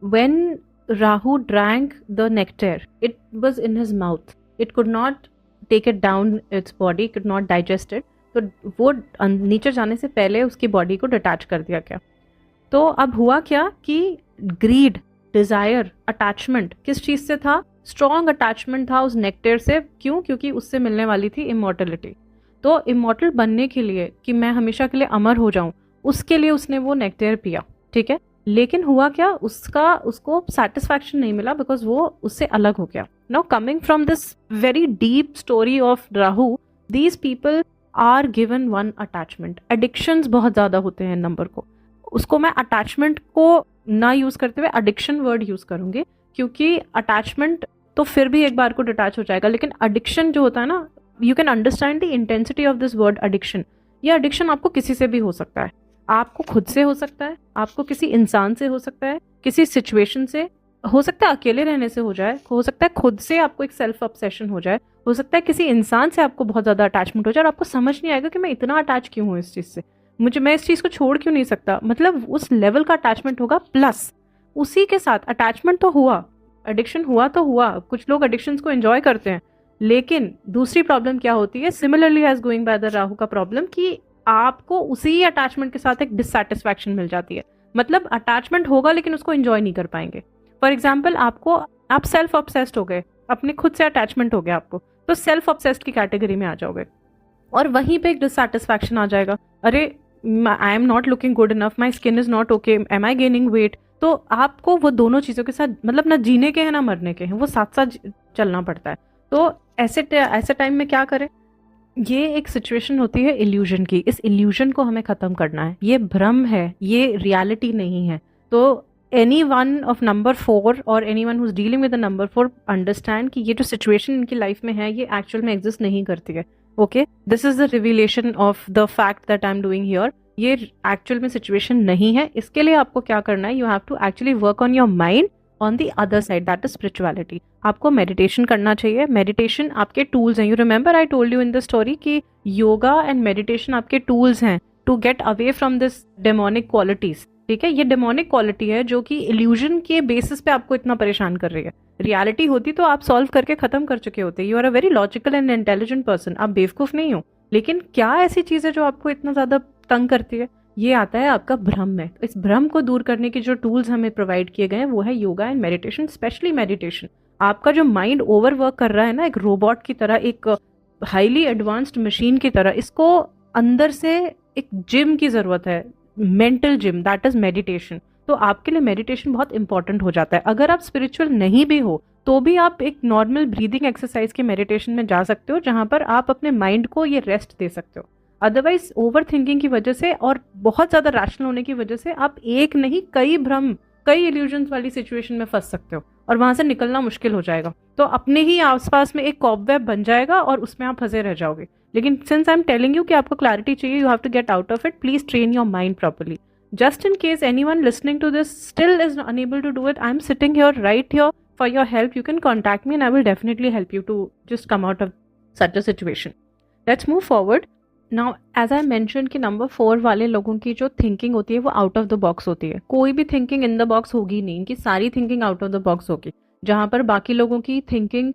When Rahu drank the nectar, it was in his mouth. It could not take it down its body, could not digest it. तो वो नीचे जाने से पहले उसकी बॉडी को डिटैच कर दिया गया. तो अब हुआ क्या कि ग्रीड, डिजायर, अटैचमेंट किस चीज से था? स्ट्रॉन्ग अटैचमेंट था उस नेक्टर से. क्यों? क्योंकि उससे मिलने वाली थी इमॉर्टलिटी. तो इमॉर्टल बनने के लिए कि मैं हमेशा के लिए अमर हो जाऊं, उसके लिए उसने वो नेक्टर पिया. ठीक है, लेकिन हुआ क्या, उसको सेटिस्फैक्शन नहीं मिला बिकॉज वो उससे अलग हो गया. Now coming from this very deep story of Rahu, these people are given one attachment. Addictions बहुत ज्यादा होते हैं नंबर को. उसको मैं अटैचमेंट को ना यूज करते हुए एडिक्शन वर्ड यूज करूंगी, क्योंकि अटैचमेंट तो फिर भी एक बार को डिटैच हो जाएगा, लेकिन एडिक्शन जो होता है ना, you can understand the intensity of this word addiction. ये एडिक्शन आपको किसी से भी हो सकता है. आपको खुद से हो सकता है, आपको किसी इंसान से हो सकता है, किसी सिचुएशन से हो सकता है, अकेले रहने से हो जाए, हो सकता है खुद से आपको एक सेल्फ ऑब्सेशन हो जाए, हो सकता है किसी इंसान से आपको बहुत ज्यादा अटैचमेंट हो जाए और आपको समझ नहीं आएगा कि मैं इतना अटैच क्यों हूँ इस चीज से, मैं इस चीज को छोड़ क्यों नहीं सकता. मतलब उस लेवल का अटैचमेंट होगा. प्लस उसी के साथ अटैचमेंट तो हुआ, एडिक्शन हुआ तो हुआ. कुछ लोग एडिक्शन को एंजॉय करते हैं, लेकिन दूसरी प्रॉब्लम क्या होती है, similarly as going by the Rahu का प्रॉब्लम, कि आपको उसी अटैचमेंट के साथ एक डिससैटिस्फैक्शन मिल जाती है. मतलब अटैचमेंट होगा लेकिन उसको एंजॉय नहीं कर पाएंगे. फॉर एग्जाम्पल, आप सेल्फ ऑब्सेस्ड हो गए, अपने खुद से अटैचमेंट हो गया आपको, तो सेल्फ ऑब्सेस्ड की कैटेगरी में आ जाओगे और वहीं पे एक डिससैटिस्फैक्शन आ जाएगा. अरे I am not looking good enough, my skin is not okay, am I gaining weight. तो आपको वो दोनों चीजों के साथ, मतलब ना जीने के हैं ना मरने के हैं, वो साथ साथ चलना पड़ता है. तो ऐसे टाइम में क्या करें? ये एक सिचुएशन होती है इल्यूजन की. इस इल्यूजन को हमें खत्म करना है. ये भ्रम है, ये रियलिटी नहीं है. तो एनी वन ऑफ नंबर 4 और any one who is dealing with the number 4 understand कि ये जो सिचुएशन इनकी लाइफ में है ये एक्चुअल में एग्जिस्ट नहीं करती है. Okay, this is the revelation of the fact that I am doing here. ये एक्चुअल में सिचुएशन नहीं है. इसके लिए आपको क्या करना है, you have to actually work on your mind on the other side, that is spirituality. आपको मेडिटेशन करना चाहिए. मेडिटेशन आपके टूल्स हैं. You remember I told you in the story कि योगा एंड मेडिटेशन आपके टूल्स हैं to get away from this demonic qualities. ठीक है, ये डेमोनिक क्वालिटी है जो कि इल्यूजन के बेसिस पे आपको इतना परेशान कर रही है. रियलिटी होती तो आप सॉल्व करके खत्म कर चुके होते. You are a very logical and intelligent person. आप बेवकूफ नहीं हो. लेकिन क्या ऐसी चीज है जो आपको इतना ज्यादा तंग करती है? ये आता है आपका भ्रम में. तो इस भ्रम को दूर करने के जो टूल्स हमें प्रोवाइड किए गए हैं वो है yoga and meditation. Specially meditation. आपका जो माइंड ओवर वर्क कर रहा है ना, एक रोबोट की तरह, एक हाईली एडवांस्ड मशीन की तरह, इसको अंदर से एक जिम की जरूरत है, mental gym, that is meditation. तो आपके लिए मेडिटेशन बहुत इंपॉर्टेंट हो जाता है. अगर आप स्पिरिचुअल नहीं भी हो तो भी आप एक नॉर्मल ब्रीदिंग एक्सरसाइज के मेडिटेशन में जा सकते हो, जहां पर आप अपने माइंड को ये रेस्ट दे सकते हो. अदरवाइज ओवर थिंकिंग की वजह से और बहुत ज्यादा रैशनल होने की वजह से आप एक नहीं कई भ्रम, कई इल्यूजन्स वाली सिचुएशन में फंस सकते हो और वहां से निकलना मुश्किल हो जाएगा. तो अपने ही आसपास में एक कॉबवेब बन जाएगा और उसमें आप फंसे रह जाओगे. लेकिन since I am telling you कि आपको क्लैरिटी चाहिए, you have to get out of it. Please train your mind properly. Just in case anyone listening to this still is unable to do it, I'm sitting here right here for your help. You can contact me and I will definitely help you to just come out of such a situation. Let's move forward. Now, as I mentioned कि number 4 वाले लोगों की जो thinking होती है वो out of the box होती है. कोई भी thinking in the box होगी नहीं, इनकी सारी thinking out of the box होगी. जहाँ पर बाकी लोगों की thinking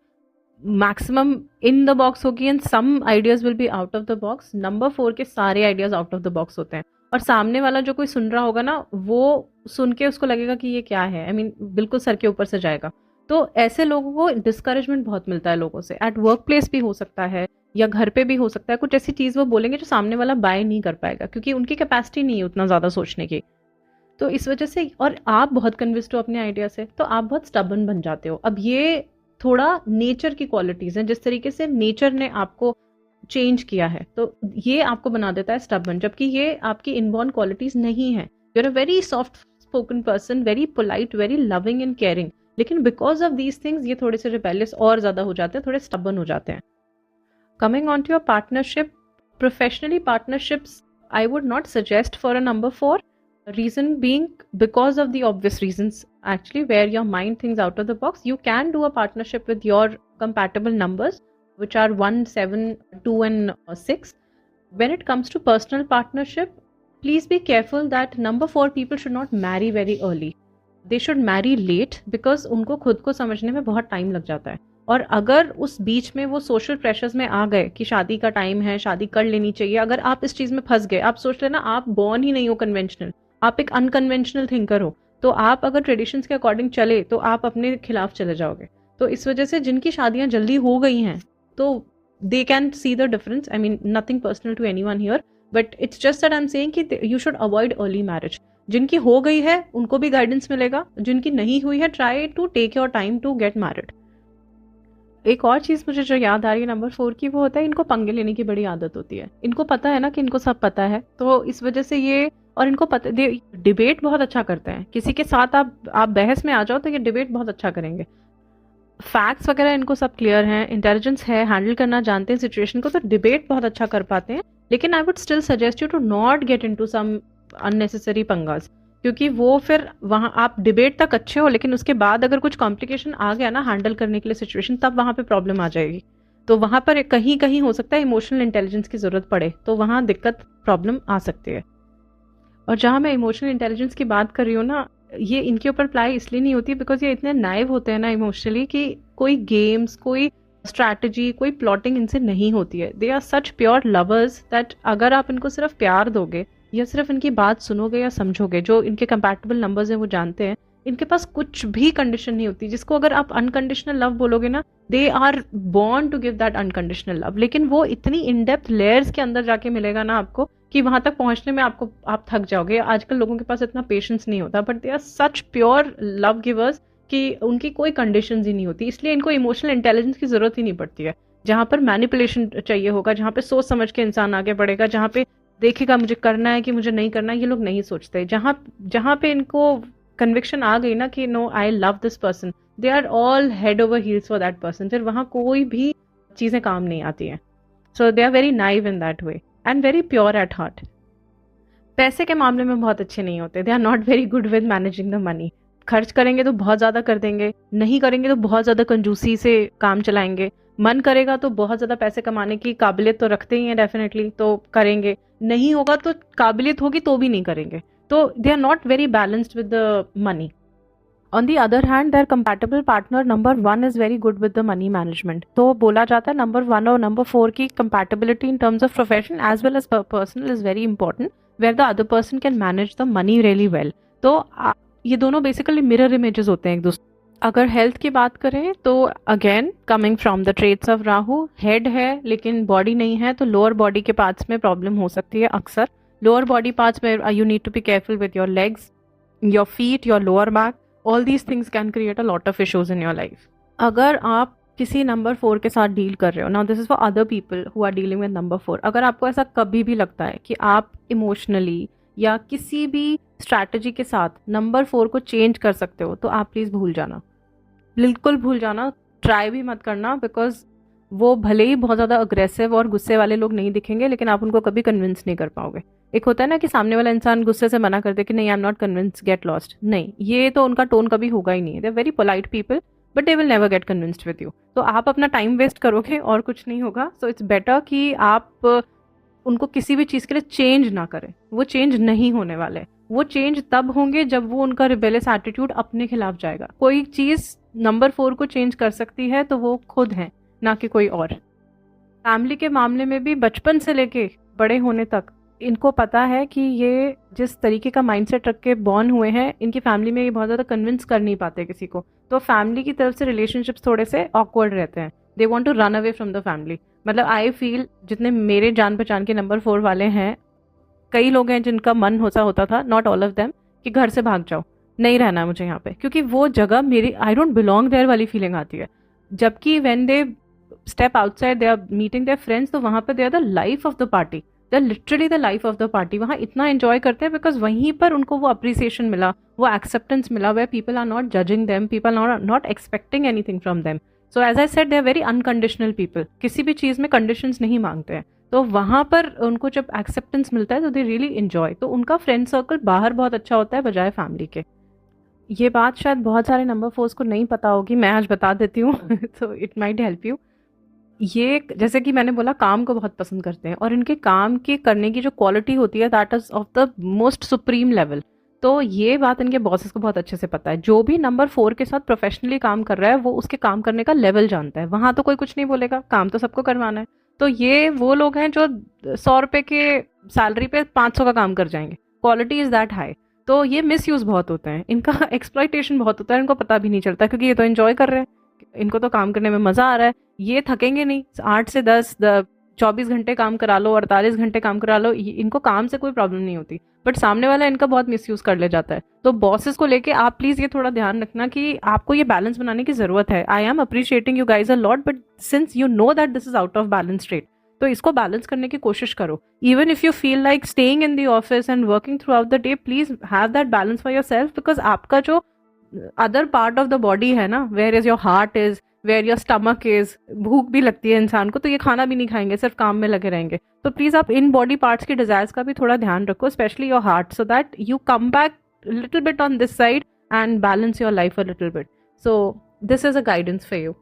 maximum in the box होगी and some ideas will be out of the box. Number 4 के सारे ideas out of the box होते हैं. और सामने वाला जो कोई सुन रहा होगा ना, वो सुन के उसको लगेगा कि ये क्या है, बिल्कुल सर के ऊपर से जाएगा. तो ऐसे लोगों को डिस्करेजमेंट बहुत मिलता है लोगों से. एट वर्क प्लेस भी हो सकता है या घर पे भी हो सकता है. कुछ ऐसी चीज वो बोलेंगे जो सामने वाला बाय नहीं कर पाएगा, क्योंकि उनकी कैपेसिटी नहीं है उतना ज्यादा सोचने की. तो इस वजह से, और आप बहुत कन्विंस्ड हो अपने आइडिया से, तो आप बहुत स्टबर्न बन जाते हो. अब ये थोड़ा नेचर की क्वालिटीज हैं, जिस तरीके से नेचर ने आपको चेंज किया है, तो ये आपको बना देता है स्टबर्न, जबकि ये आपकी इनबॉर्न क्वालिटीज नहीं है. You are a very soft spoken person, very polite, very loving and caring, लेकिन बिकॉज ऑफ दीज थिंग्स ये थोड़े से रिबेलियस और ज्यादा हो जाते हैं, थोड़े स्टबर्न हो जाते हैं. Coming on to your partnership, professionally partnerships, I would not suggest for a number 4. Reason being, because of the obvious reasons, actually, where your mind thinks out of the box. You can do a partnership with your compatible numbers, which are 1, 7, 2 and 6. When it comes to personal partnership, please be careful that number 4 people should not marry very early. They should marry late, because उनको खुद को समझने में बहुत टाइम लग जाता है. और अगर उस बीच में वो सोशल प्रेशर्स में आ गए कि शादी का टाइम है, शादी कर लेनी चाहिए, अगर आप इस चीज़ में फंस गए, आप सोच लेना आप बॉर्न ही नहीं हो कन्वेंशनल, आप एक अनकन्वेंशनल थिंकर हो, तो आप अगर ट्रेडिशंस के अकॉर्डिंग चले तो आप अपने खिलाफ चले जाओगे. तो इस वजह से जिनकी शादियां जल्दी हो गई हैं, तो they can see the difference. I mean nothing personal to anyone here, but it's just that I am saying कि you should avoid early marriage. जिनकी हो गई है उनको भी गाइडेंस मिलेगा, जिनकी नहीं हुई है try to take your time to get married. एक और चीज़ मुझे जो याद आ रही है नंबर 4 की, वो होता है इनको पंगे लेने की बड़ी आदत होती है. इनको पता है ना कि इनको सब पता है, तो इस वजह से ये, और इनको पता, डिबेट बहुत अच्छा करते हैं. किसी के साथ आप बहस में आ जाओ तो ये डिबेट बहुत अच्छा करेंगे. फैक्ट्स वगैरह इनको सब क्लियर हैं, इंटेलिजेंस है, हैंडल करना जानते हैं सिचुएशन को, तो डिबेट बहुत अच्छा कर पाते हैं. लेकिन I would still suggest you to not get into some unnecessary पंगास, क्योंकि वो फिर वहाँ आप डिबेट तक अच्छे हो, लेकिन उसके बाद अगर कुछ कॉम्प्लिकेशन आ गया ना हैंडल करने के लिए सिचुएशन, तब वहाँ पे प्रॉब्लम आ जाएगी. तो वहाँ पर कहीं कहीं हो सकता है इमोशनल इंटेलिजेंस की ज़रूरत पड़े, तो वहाँ दिक्कत प्रॉब्लम आ सकती है. और जहाँ मैं इमोशनल इंटेलिजेंस की बात कर रही हूँ ना, ये इनके ऊपर अप्लाई इसलिए नहीं होती बिकॉज ये इतने नाइव होते हैं ना इमोशनली, कि कोई गेम्स, कोई स्ट्रैटेजी, कोई प्लॉटिंग इनसे नहीं होती है. They are such pure lovers that अगर आप इनको सिर्फ प्यार दोगे या सिर्फ इनकी बात सुनोगे या समझोगे, जो इनके कंपैटिबल नंबर्स हैं वो जानते हैं, इनके पास कुछ भी कंडीशन नहीं होती. जिसको अगर आप अनकंडीशनल लव बोलोगे ना, they are born to give that unconditional love. लेकिन वो इतनी इन डेप्थ लेयर्स के अंदर जाके मिलेगा ना आपको, कि वहां तक पहुंचने में आप थक जाओगे. आजकल लोगों के पास इतना पेशेंस नहीं होता, but they are such pure love givers कि उनकी कोई कंडीशंस ही नहीं होती. इसलिए इनको इमोशनल इंटेलिजेंस की जरूरत ही नहीं पड़ती है. जहां पर मैनिपुलेशन चाहिए होगा, जहां पे सोच समझ के इंसान आगे बढ़ेगा, जहां पे देखेगा मुझे करना है कि मुझे नहीं करना, ये लोग नहीं सोचते. जहां पे इनको कन्विक्शन आ गई ना कि no I love this person, they are all head over heels for that person. फिर वहां कोई भी चीजें काम नहीं आती हैं. So they are very naive in that way and very pure at heart. पैसे के मामले में बहुत अच्छे नहीं होते. They are not very good with managing the money. खर्च करेंगे तो बहुत ज़्यादा कर देंगे, नहीं करेंगे तो बहुत ज़्यादा कंजूसी से काम चलाएंगे. मन करेगा तो बहुत ज़्यादा पैसे कमाने की काबिलियत तो रखते ही हैं डेफिनेटली, तो करेंगे. नहीं होगा तो काबिलियत होगी तो भी नहीं करेंगे. तो they are not very balanced with the money. On the other hand their compatible partner number 1 is very good with the money management. तो बोला जाता है नंबर 1 और नंबर 4 की compatibility in terms of profession as well as personal is very important, where the other person can manage the money really well. तो ये दोनों बेसिकली मिरर इमेजेस होते हैं एक दूसरे. अगर हेल्थ की बात करें तो again coming from the traits of Rahu, head है लेकिन बॉडी नहीं है, तो लोअर बॉडी के पार्ट्स में प्रॉब्लम हो सकती है अक्सर. लोअर बॉडी पार्ट्स में you need to be careful with your legs, your feet, your lower back. All these things can create a lot of issues in your life. अगर आप किसी नंबर 4 के साथ डील कर रहे हो, now this is for other people who are dealing with number 4, अगर आपको ऐसा कभी भी लगता है कि आप इमोशनली या किसी भी स्ट्रैटेजी के साथ नंबर 4 को चेंज कर सकते हो, तो आप प्लीज़ भूल जाना, बिल्कुल भूल जाना. ट्राई भी मत करना, बिकॉज वो भले ही बहुत ज़्यादा अग्रेसिव और गुस्से वाले लोग नहीं दिखेंगे, लेकिन आप उनको कभी कन्विंस नहीं कर पाओगे. एक होता है ना कि सामने वाला इंसान गुस्से से मना कर दे कि नहीं I am not convince, get lost. नहीं, ये तो उनका टोन कभी होगा ही नहीं. They are very polite people but they will never get convinced with you. तो आप अपना टाइम वेस्ट करोगे और कुछ नहीं होगा. सो इट्स बेटर कि आप उनको किसी भी चीज़ के लिए चेंज ना करें. वो चेंज नहीं होने वाले. वो चेंज तब होंगे जब वो उनका रिबेलियस एटीट्यूड अपने खिलाफ जाएगा. कोई चीज़ नंबर 4 को चेंज कर सकती है तो वो खुद हैं, ना कि कोई और. फैमिली के मामले में भी बचपन से लेके बड़े होने तक इनको पता है कि ये जिस तरीके का माइंडसेट रख के बॉर्न हुए हैं, इनकी फैमिली में ये बहुत ज़्यादा कन्विंस कर नहीं पाते किसी को. तो फैमिली की तरफ से रिलेशनशिप्स थोड़े से ऑकवर्ड रहते हैं. They want to run away from the family. मतलब आई फील जितने मेरे जान पहचान के नंबर 4 वाले हैं, कई लोग हैं जिनका मन होता था, नॉट ऑल ऑफ देम, कि घर से भाग जाओ, नहीं रहना मुझे यहाँ पे, क्योंकि वो जगह मेरी आई डोंट बिलोंग देयर वाली फीलिंग आती है. जबकि when they step outside, they are meeting their friends, तो वहाँ पे they are the life of the party. They are literally the life of the party. वहाँ इतना एंजॉय करते हैं बिकॉज वहीं पर उनको वो अप्रिसिएशन मिला, वो एक्सेप्टेंस मिला, वे people are not judging them, people are not expecting anything from them. So as I said they are very unconditional people, किसी भी चीज़ में कंडीशंस नहीं मांगते हैं। तो वहाँ पर उनको जब एक्सेप्टेंस मिलता है तो दे रियली एंजॉय। तो उनका फ्रेंड सर्कल बाहर बहुत अच्छा होता है बजाय फैमिली के। ये बात शायद बहुत सारे नंबर फोर्स को नहीं पता होगी, मैं आज बता देती हूँ तो इट माइट हेल्प यू। ये जैसे कि मैंने बोला, काम को बहुत पसंद करते हैं और इनके काम के करने की जो क्वालिटी होती है that is of the most supreme level. तो ये बात इनके बॉसेस को बहुत अच्छे से पता है। जो भी नंबर 4 के साथ प्रोफेशनली काम कर रहा है वो उसके काम करने का लेवल जानता है। वहां तो कोई कुछ नहीं बोलेगा, काम तो सबको करवाना है। तो ये वो लोग हैं जो 100 रुपए के सैलरी पे 500 का काम कर जाएंगे। Quality is that high. तो ये मिस यूज बहुत होते हैं, इनका एक्सप्लॉइटेशन बहुत होता है, इनको पता भी नहीं चलता क्योंकि ये तो एंजॉय कर रहे हैं, इनको तो काम करने में मजा आ रहा है। ये थकेंगे नहीं, 8 से 10 24 घंटे काम करा लो, 48 घंटे काम करा लो, इनको काम से कोई प्रॉब्लम नहीं होती। बट सामने वाला इनका बहुत मिसयूज कर ले जाता है। तो बॉसेस को लेके आप प्लीज ये थोड़ा ध्यान रखना कि आपको ये बैलेंस बनाने की जरूरत है। I am appreciating you guys a lot, but since you know that this is out of balance state, तो इसको बैलेंस करने की कोशिश करो। Even if you feel like staying in the office and working throughout the day, please have that balance for yourself, because आपका जो other part of the body है ना, where is your heart is, where your stomach is, भूख भी लगती है इंसान को, तो ये खाना भी नहीं खाएंगे, सिर्फ काम में लगे रहेंगे। तो प्लीज आप इन बॉडी पार्ट्स की डिजायर्स का भी थोड़ा ध्यान रखो, specially your heart, so that you come back little bit on this side and balance your life a little bit. So this is a guidance for you.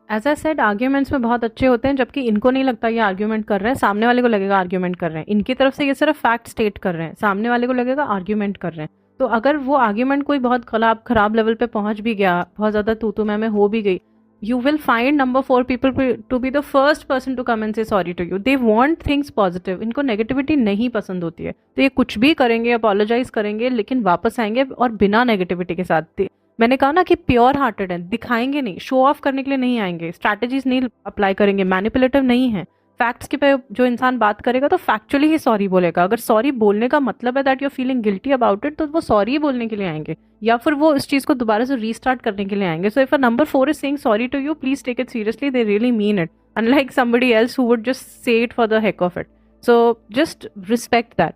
As I said, arguments में बहुत अच्छे होते हैं, जबकि इनको नहीं लगता ये आर्ग्यूमेंट कर रहे हैं, सामने वाले को लगेगा आर्ग्यूमेंट कर रहे हैं। इनकी तरफ से ये सिर्फ फैक्ट स्टेट कर रहे हैं, सामने वाले को लगेगा आर्ग्यूमेंट कर रहे हैं। तो अगर वो आर्ग्यूमेंट कोई बहुत खराब लेवल पे पहुंच भी गया, बहुत ज्यादा तू मैं हो भी गई, you will find number 4 people to be the first person to come and say sorry to you. They want things positive. इनको नेगेटिविटी नहीं पसंद होती है, तो ये कुछ भी करेंगे, अपोलोजाइज करेंगे, लेकिन वापस आएंगे और बिना नेगेटिविटी के साथ। मैंने कहा ना कि प्योर हार्टेड है, दिखाएंगे नहीं, शो ऑफ करने के लिए नहीं आएंगे, स्ट्रैटेजीज नहीं अप्लाई करेंगे, मैनिपुलेटिव नहीं है। फैक्ट्स के पे जो इंसान बात करेगा तो फैक्चुअली ही सॉरी बोलेगा। अगर सॉरी बोलने का मतलब है that you feeling guilty about it, तो वो सॉरी बोलने के लिए आएंगे, या फिर वो इस चीज को दोबारा से रीस्टार्ट करने के लिए आएंगे। So if a number 4 is saying sorry to you, please take it seriously, they really mean it, unlike somebody else who would just say it for the heck of it. So just respect that.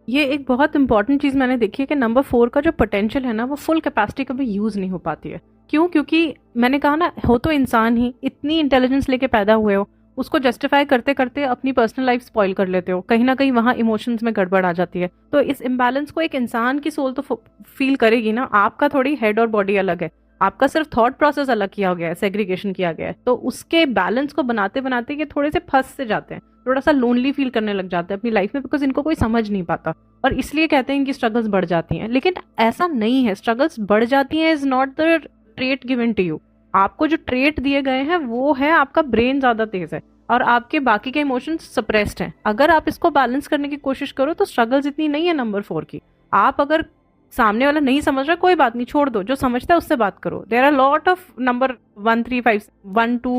ये एक बहुत इंपॉर्टेंट चीज मैंने देखी है कि नंबर 4 का जो पोटेंशियल है ना, वो फुल कैपेसिटी कभी यूज नहीं हो पाती है। क्यों? क्योंकि मैंने कहा ना, हो तो इंसान ही, इतनी इंटेलिजेंस लेके पैदा हुए हो, उसको जस्टिफाई करते करते अपनी पर्सनल लाइफ स्पॉइल कर लेते हो, कहीं ना कहीं वहाँ इमोशंस में गड़बड़ आ जाती है। तो इस इम्बैलेंस को एक इंसान की सोल तो फील करेगी ना, आपका थोड़ी हेड और बॉडी अलग है, आपका सिर्फ थॉट प्रोसेस अलग किया गया है, सेग्रीगेशन किया गया है। तो उसके बैलेंस को बनाते बनाते ये थोड़े से फंस से जाते हैं, थोड़ा सा लोनली फील करने लग जाते हैं अपनी लाइफ में, बिकॉज इनको कोई समझ नहीं पाता, और इसलिए कहते हैं कि स्ट्रगल्स बढ़ जाती हैं। लेकिन ऐसा नहीं है, स्ट्रगल्स बढ़ जाती हैं is not the trait given to you. आपको जो ट्रेट दिए गए हैं वो है आपका ब्रेन ज्यादा तेज है और आपके बाकी के इमोशंस सप्रेस्ड हैं। अगर आप इसको बैलेंस करने की कोशिश करो तो स्ट्रगल्स इतनी नहीं है नंबर 4 की। आप अगर सामने वाला नहीं समझ रहा, कोई बात नहीं, छोड़ दो, जो समझता है उससे बात करो। There are lot of number 1 3 5 1 2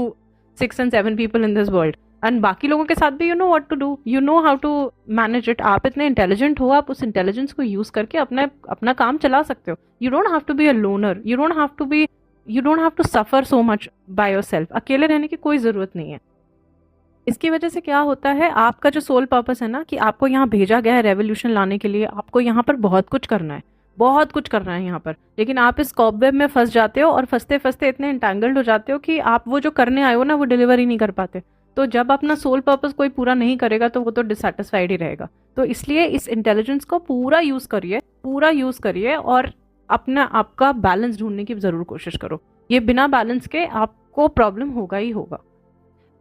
6 and 7 people in this world, and बाकी लोगों के साथ भी you know what to do, you know how to manage it. आप इतने इंटेलिजेंट हो, आप उस इंटेलिजेंस को यूज करके अपना काम चला सकते हो। You don't have to be a loner, you don't have to suffer so much by yourself. अकेले रहने की कोई जरूरत नहीं है। इसकी वजह से क्या होता है, आपका जो सोल पर्पस है ना, कि आपको यहाँ भेजा गया है रेवोल्यूशन लाने के लिए, आपको यहाँ पर बहुत कुछ करना है, बहुत कुछ करना है यहाँ पर, लेकिन आप इस कॉबवेब में फंस जाते हो और फंसते फंसते इतने इंटैंगल्ड हो जाते हो कि आप वो जो करने आए हो ना, वो डिलीवर ही नहीं कर पाते। तो जब अपना सोल पर्पस कोई पूरा नहीं करेगा तो वो तो डिससेटिस्फाइड ही रहेगा। तो इसलिए इस इंटेलिजेंस को पूरा यूज करिए और अपना आपका बैलेंस ढूंढने की जरूर कोशिश करो। ये बिना बैलेंस के आपको प्रॉब्लम होगा ही होगा।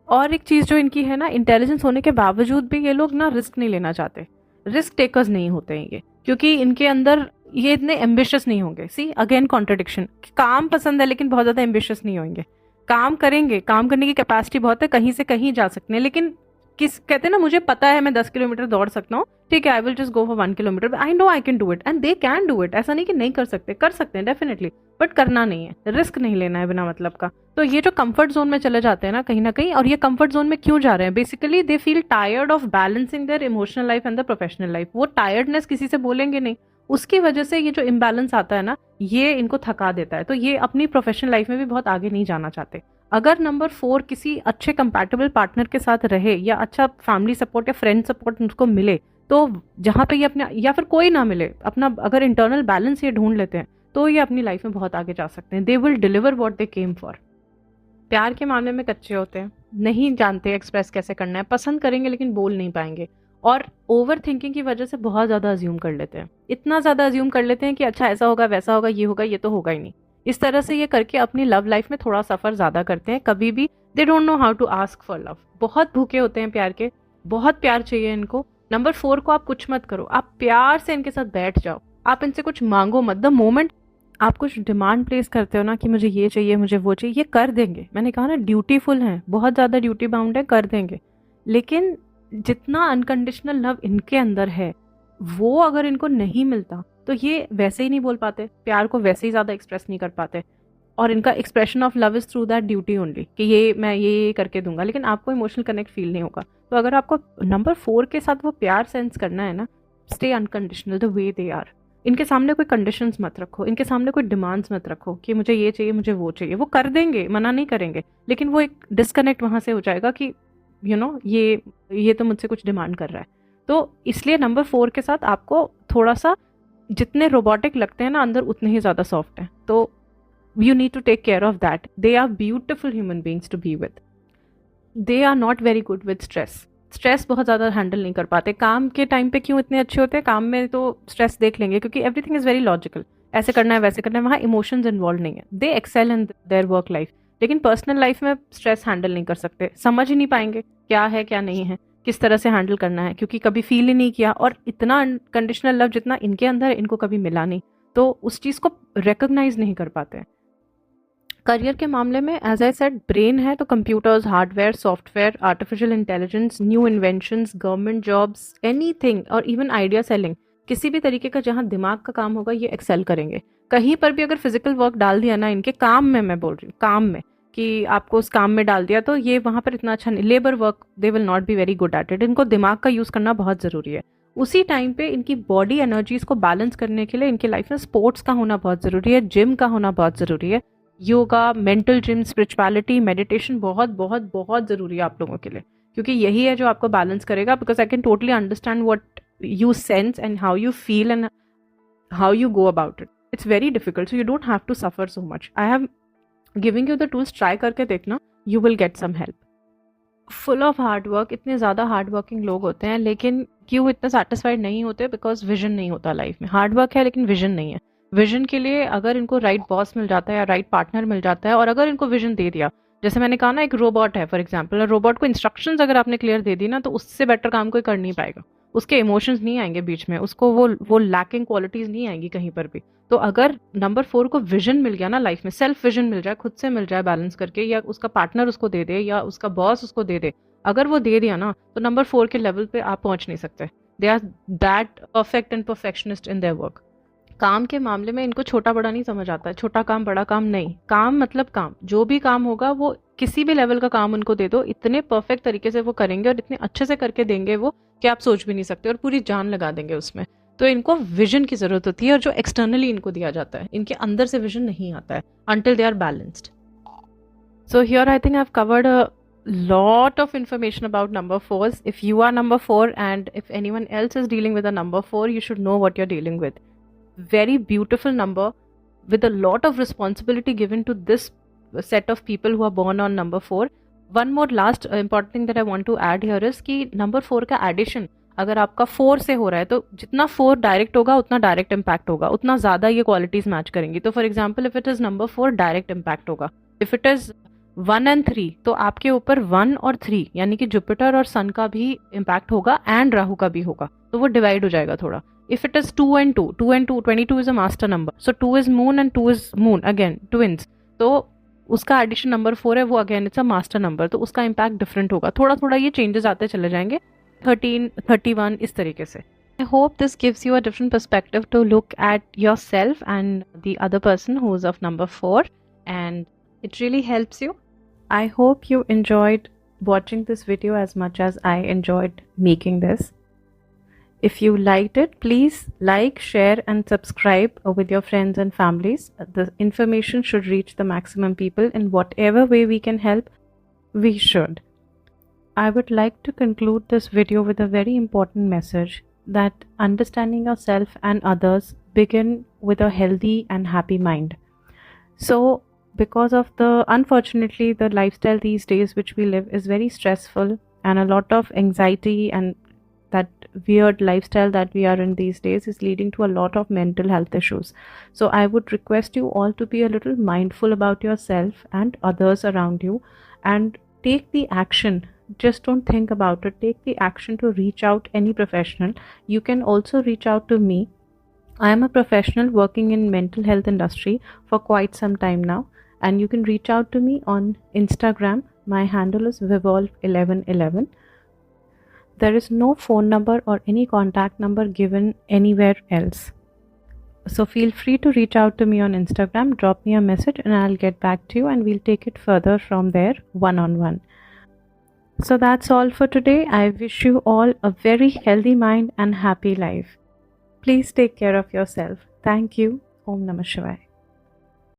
और एक चीज जो इनकी है ना, इंटेलिजेंस होने के बावजूद भी ये लोग ना रिस्क नहीं लेना चाहते, रिस्क टेकर्स नहीं होते हैं ये, क्योंकि इनके अंदर ये इतने एम्बिशियस नहीं होंगे। सी अगेन कॉन्ट्रडिक्शन, काम पसंद है लेकिन बहुत ज्यादा एम्बिशियस नहीं होंगे। काम करेंगे, काम करने की कैपेसिटी बहुत है, कहीं से कहीं जा सकते हैं, लेकिन कहते हैं ना, मुझे पता है मैं 10 किलोमीटर दौड़ सकता हूँ, ठीक है, I will just go for 1 kilometre, I know I can do it, and they can do it. ऐसा नहीं कि नहीं कर सकते, कर सकते हैं डेफिनेटली, बट करना नहीं है, रिस्क नहीं लेना है बिना मतलब का। तो ये जो कंफर्ट जोन में चले जाते हैं ना कहीं ना कहीं, और ये कंफर्ट जोन में क्यों जा रहे हैं, basically they feel tired of balancing their emotional life and the professional life. वो टायर्डनेस किसी से बोलेंगे नहीं, उसकी वजह से ये जो इम्बैलेंस आता है ना, ये इनको थका देता है। तो ये अपनी प्रोफेशनल लाइफ में भी बहुत आगे नहीं जाना चाहते। अगर नंबर 4 किसी अच्छे कंपैटिबल पार्टनर के साथ रहे, या अच्छा फैमिली सपोर्ट या फ्रेंड सपोर्ट उसको मिले, तो जहाँ पे ये अपने, या फिर कोई ना मिले, अपना अगर इंटरनल बैलेंस ये ढूंढ लेते हैं, तो ये अपनी लाइफ में बहुत आगे जा सकते हैं। They will deliver what they came for. प्यार के मामले में कच्चे होते हैं, नहीं जानते एक्सप्रेस कैसे करना है, पसंद करेंगे लेकिन बोल नहीं पाएंगे, और ओवर थिंकिंग की वजह से बहुत ज़्यादा अज्यूम कर लेते हैं, इतना ज़्यादा अज्यूम कर लेते हैं कि अच्छा ऐसा होगा वैसा होगा ये होगा, ये तो होगा ही नहीं। इस तरह से ये करके अपनी लव लाइफ में थोड़ा सफ़र ज़्यादा करते हैं। कभी भी they don't know how to ask for love, बहुत भूखे होते हैं प्यार के, बहुत प्यार चाहिए इनको। नंबर 4 को आप कुछ मत करो, आप प्यार से इनके साथ बैठ जाओ, आप इनसे कुछ मांगो मत। द मोमेंट आप कुछ डिमांड प्लेस करते हो ना कि मुझे ये चाहिए मुझे वो चाहिए, ये कर देंगे। मैंने कहा ना ड्यूटीफुल हैं, बहुत ज़्यादा ड्यूटी बाउंड है, कर देंगे। लेकिन जितना अनकंडीशनल लव इनके अंदर है वो अगर इनको नहीं मिलता तो ये वैसे ही नहीं बोल पाते, प्यार को वैसे ही ज़्यादा एक्सप्रेस नहीं कर पाते, और इनका expression of love is through that duty only कि ये मैं ये करके दूंगा, लेकिन आपको इमोशनल कनेक्ट फील नहीं होगा। तो अगर आपको नंबर 4 के साथ वो प्यार सेंस करना है ना, stay unconditional the way they are. इनके सामने कोई कंडीशंस मत रखो, इनके सामने कोई डिमांड्स मत रखो कि मुझे ये चाहिए मुझे वो चाहिए। वो कर देंगे, मना नहीं करेंगे, लेकिन वो एक डिस्कनेक्ट वहाँ से हो जाएगा कि ये तो मुझसे कुछ डिमांड कर रहा है। तो इसलिए नंबर 4 के साथ आपको थोड़ा सा, जितने रोबोटिक लगते हैं ना अंदर उतने ही ज़्यादा सॉफ्ट हैं। तो you need to take care of that. They are beautiful human beings to be with. They are not very good with stress. Stress बहुत ज़्यादा हैंडल नहीं कर पाते। काम के टाइम पे क्यों इतने अच्छे होते हैं, काम में तो स्ट्रेस देख लेंगे क्योंकि एवरीथिंग इज़ वेरी लॉजिकल, ऐसे करना है वैसे करना है, वहाँ इमोशंस इन्वॉल्व नहीं है। They excel in their work life, लेकिन पर्सनल लाइफ में स्ट्रेस हैंडल नहीं कर सकते, समझ ही नहीं पाएंगे क्या है क्या नहीं है, किस तरह से हैंडल करना है, क्योंकि कभी फील ही नहीं किया। और इतना अनकंडीशनल लव जितना इनके अंदर इनको कभी मिला नहीं, तो उस चीज़ को रिकॉग्नाइज नहीं कर पाते हैं। करियर के मामले में एज आई सेड, ब्रेन है तो computers, hardware, software, artificial intelligence, new inventions, government jobs, anything, और इवन आइडिया सेलिंग, किसी भी तरीके का जहां दिमाग का काम होगा ये एक्सेल करेंगे। कहीं पर भी अगर फिजिकल वर्क डाल दिया ना इनके काम में, मैं बोल रही हूँ काम में, कि आपको उस काम में डाल दिया तो ये वहां पर इतना अच्छा नहीं, labour work they will not be very good at it. इनको दिमाग का यूज करना बहुत जरूरी है। उसी टाइम पे इनकी बॉडी एनर्जीज को बैलेंस करने के लिए इनकी लाइफ में स्पोर्ट्स का होना बहुत जरूरी है, जिम का होना बहुत जरूरी है, yoga, mental gym, spirituality, meditation बहुत बहुत बहुत ज़रूरी है आप लोगों के लिए, क्योंकि यही है जो आपको बैलेंस करेगा। Because I can totally understand what you sense and how you feel and how you go about it. It's very difficult, so you don't have to suffer so much. I have giving you the tools, try करके देखना, you will get some help. Full of hard work, इतने ज़्यादा हार्ड वर्किंग लोग होते हैं, लेकिन क्यों इतने सेटिस्फाइड नहीं होते? बिकॉज विजन नहीं होता लाइफ में। हार्ड वर्क है लेकिन विजन नहीं है। विजन के लिए अगर इनको राइट बॉस मिल जाता है या राइट पार्टनर मिल जाता है, और अगर इनको विजन दे दिया, जैसे मैंने कहा ना एक रोबोट है फॉर एग्जाम्पल, रोबोट को इंस्ट्रक्शंस अगर आपने क्लियर दे दी ना तो उससे बेटर काम कोई कर नहीं पाएगा। उसके इमोशंस नहीं आएंगे बीच में, उसको वो लैकिंग क्वालिटीज नहीं आएंगी कहीं पर भी। तो अगर नंबर 4 को विजन मिल गया ना लाइफ में, सेल्फ विजन मिल जाए, खुद से मिल जाए बैलेंस करके, या उसका पार्टनर उसको दे दे या उसका बॉस उसको दे दे, अगर वो दे दिया ना तो नंबर 4 के लेवल पे आप पहुंच नहीं सकते। They are that perfect and perfectionist in their work. काम के मामले में इनको छोटा बड़ा नहीं समझ आता है, छोटा काम बड़ा काम नहीं, काम मतलब काम, जो भी काम होगा वो किसी भी लेवल का काम उनको दे दो, इतने परफेक्ट तरीके से वो करेंगे और इतने अच्छे से करके देंगे वो कि आप सोच भी नहीं सकते, और पूरी जान लगा देंगे उसमें। तो इनको विजन की जरूरत होती है, और जो एक्सटर्नली इनको दिया जाता है, इनके अंदर से विजन नहीं आता है until they are balanced. So here I think I've covered a lot of information about number 4s. If you are number 4 and if anyone else is dealing with a number 4, you should know what you're dealing with. Very beautiful number with a lot of responsibility given to this set of people who are born on number 4. One more last important thing that I want to add here is कि number 4 का addition अगर आपका 4 से हो रहा है तो जितना 4 डायरेक्ट होगा उतना डायरेक्ट इम्पैक्ट होगा, उतना ज़्यादा ये क्वालिटीज़ मैच करेंगी। तो for example if it is number 4 direct impact होगा, इफ इट इज़ 1 एंड 3 तो आपके ऊपर 1 और 3 यानी कि जुपिटर और सन का भी इम्पैक्ट होगा एंड राहु का भी होगा, तो वो डिवाइड हो जाएगा थोड़ा। If it is 2 and 2, 2 and 2, 22 is a master number. So 2 is moon and 2 is moon, again twins. तो उसका एडिशन नंबर 4 है, वो again it's a master number, तो उसका इम्पैक्ट डिफरेंट होगा। थोड़ा थोड़ा ये चेंजेस आते चले जाएंगे, 13, 31 इस तरीके से। I hope this gives you a different perspective to look at yourself and the other person who is of number 4, and it really helps you. I hope you enjoyed watching this video as much as I enjoyed making this. If you liked it, please like, share and subscribe with your friends and families. The information should reach the maximum people. In whatever way we can help, we should. I would like to conclude this video with a very important message that understanding yourself and others begin with a healthy and happy mind. So because of the, unfortunately, the lifestyle these days which we live is very stressful, and a lot of anxiety, and that weird lifestyle that we are in these days is leading to a lot of mental health issues. So I would request you all to be a little mindful about yourself and others around you, and take the action. Just don't think about it, take the action to reach out any professional. You can also reach out to me. I am a professional working in mental health industry for quite some time now, and you can reach out to me on Instagram. My handle is Vivolve1111. There is no phone number or any contact number given anywhere else. So feel free to reach out to me on Instagram, drop me a message, and I'll get back to you, and we'll take it further from there one on one. So that's all for today. I wish you all a very healthy mind and happy life. Please take care of yourself. Thank you. Om Namah Shivaya.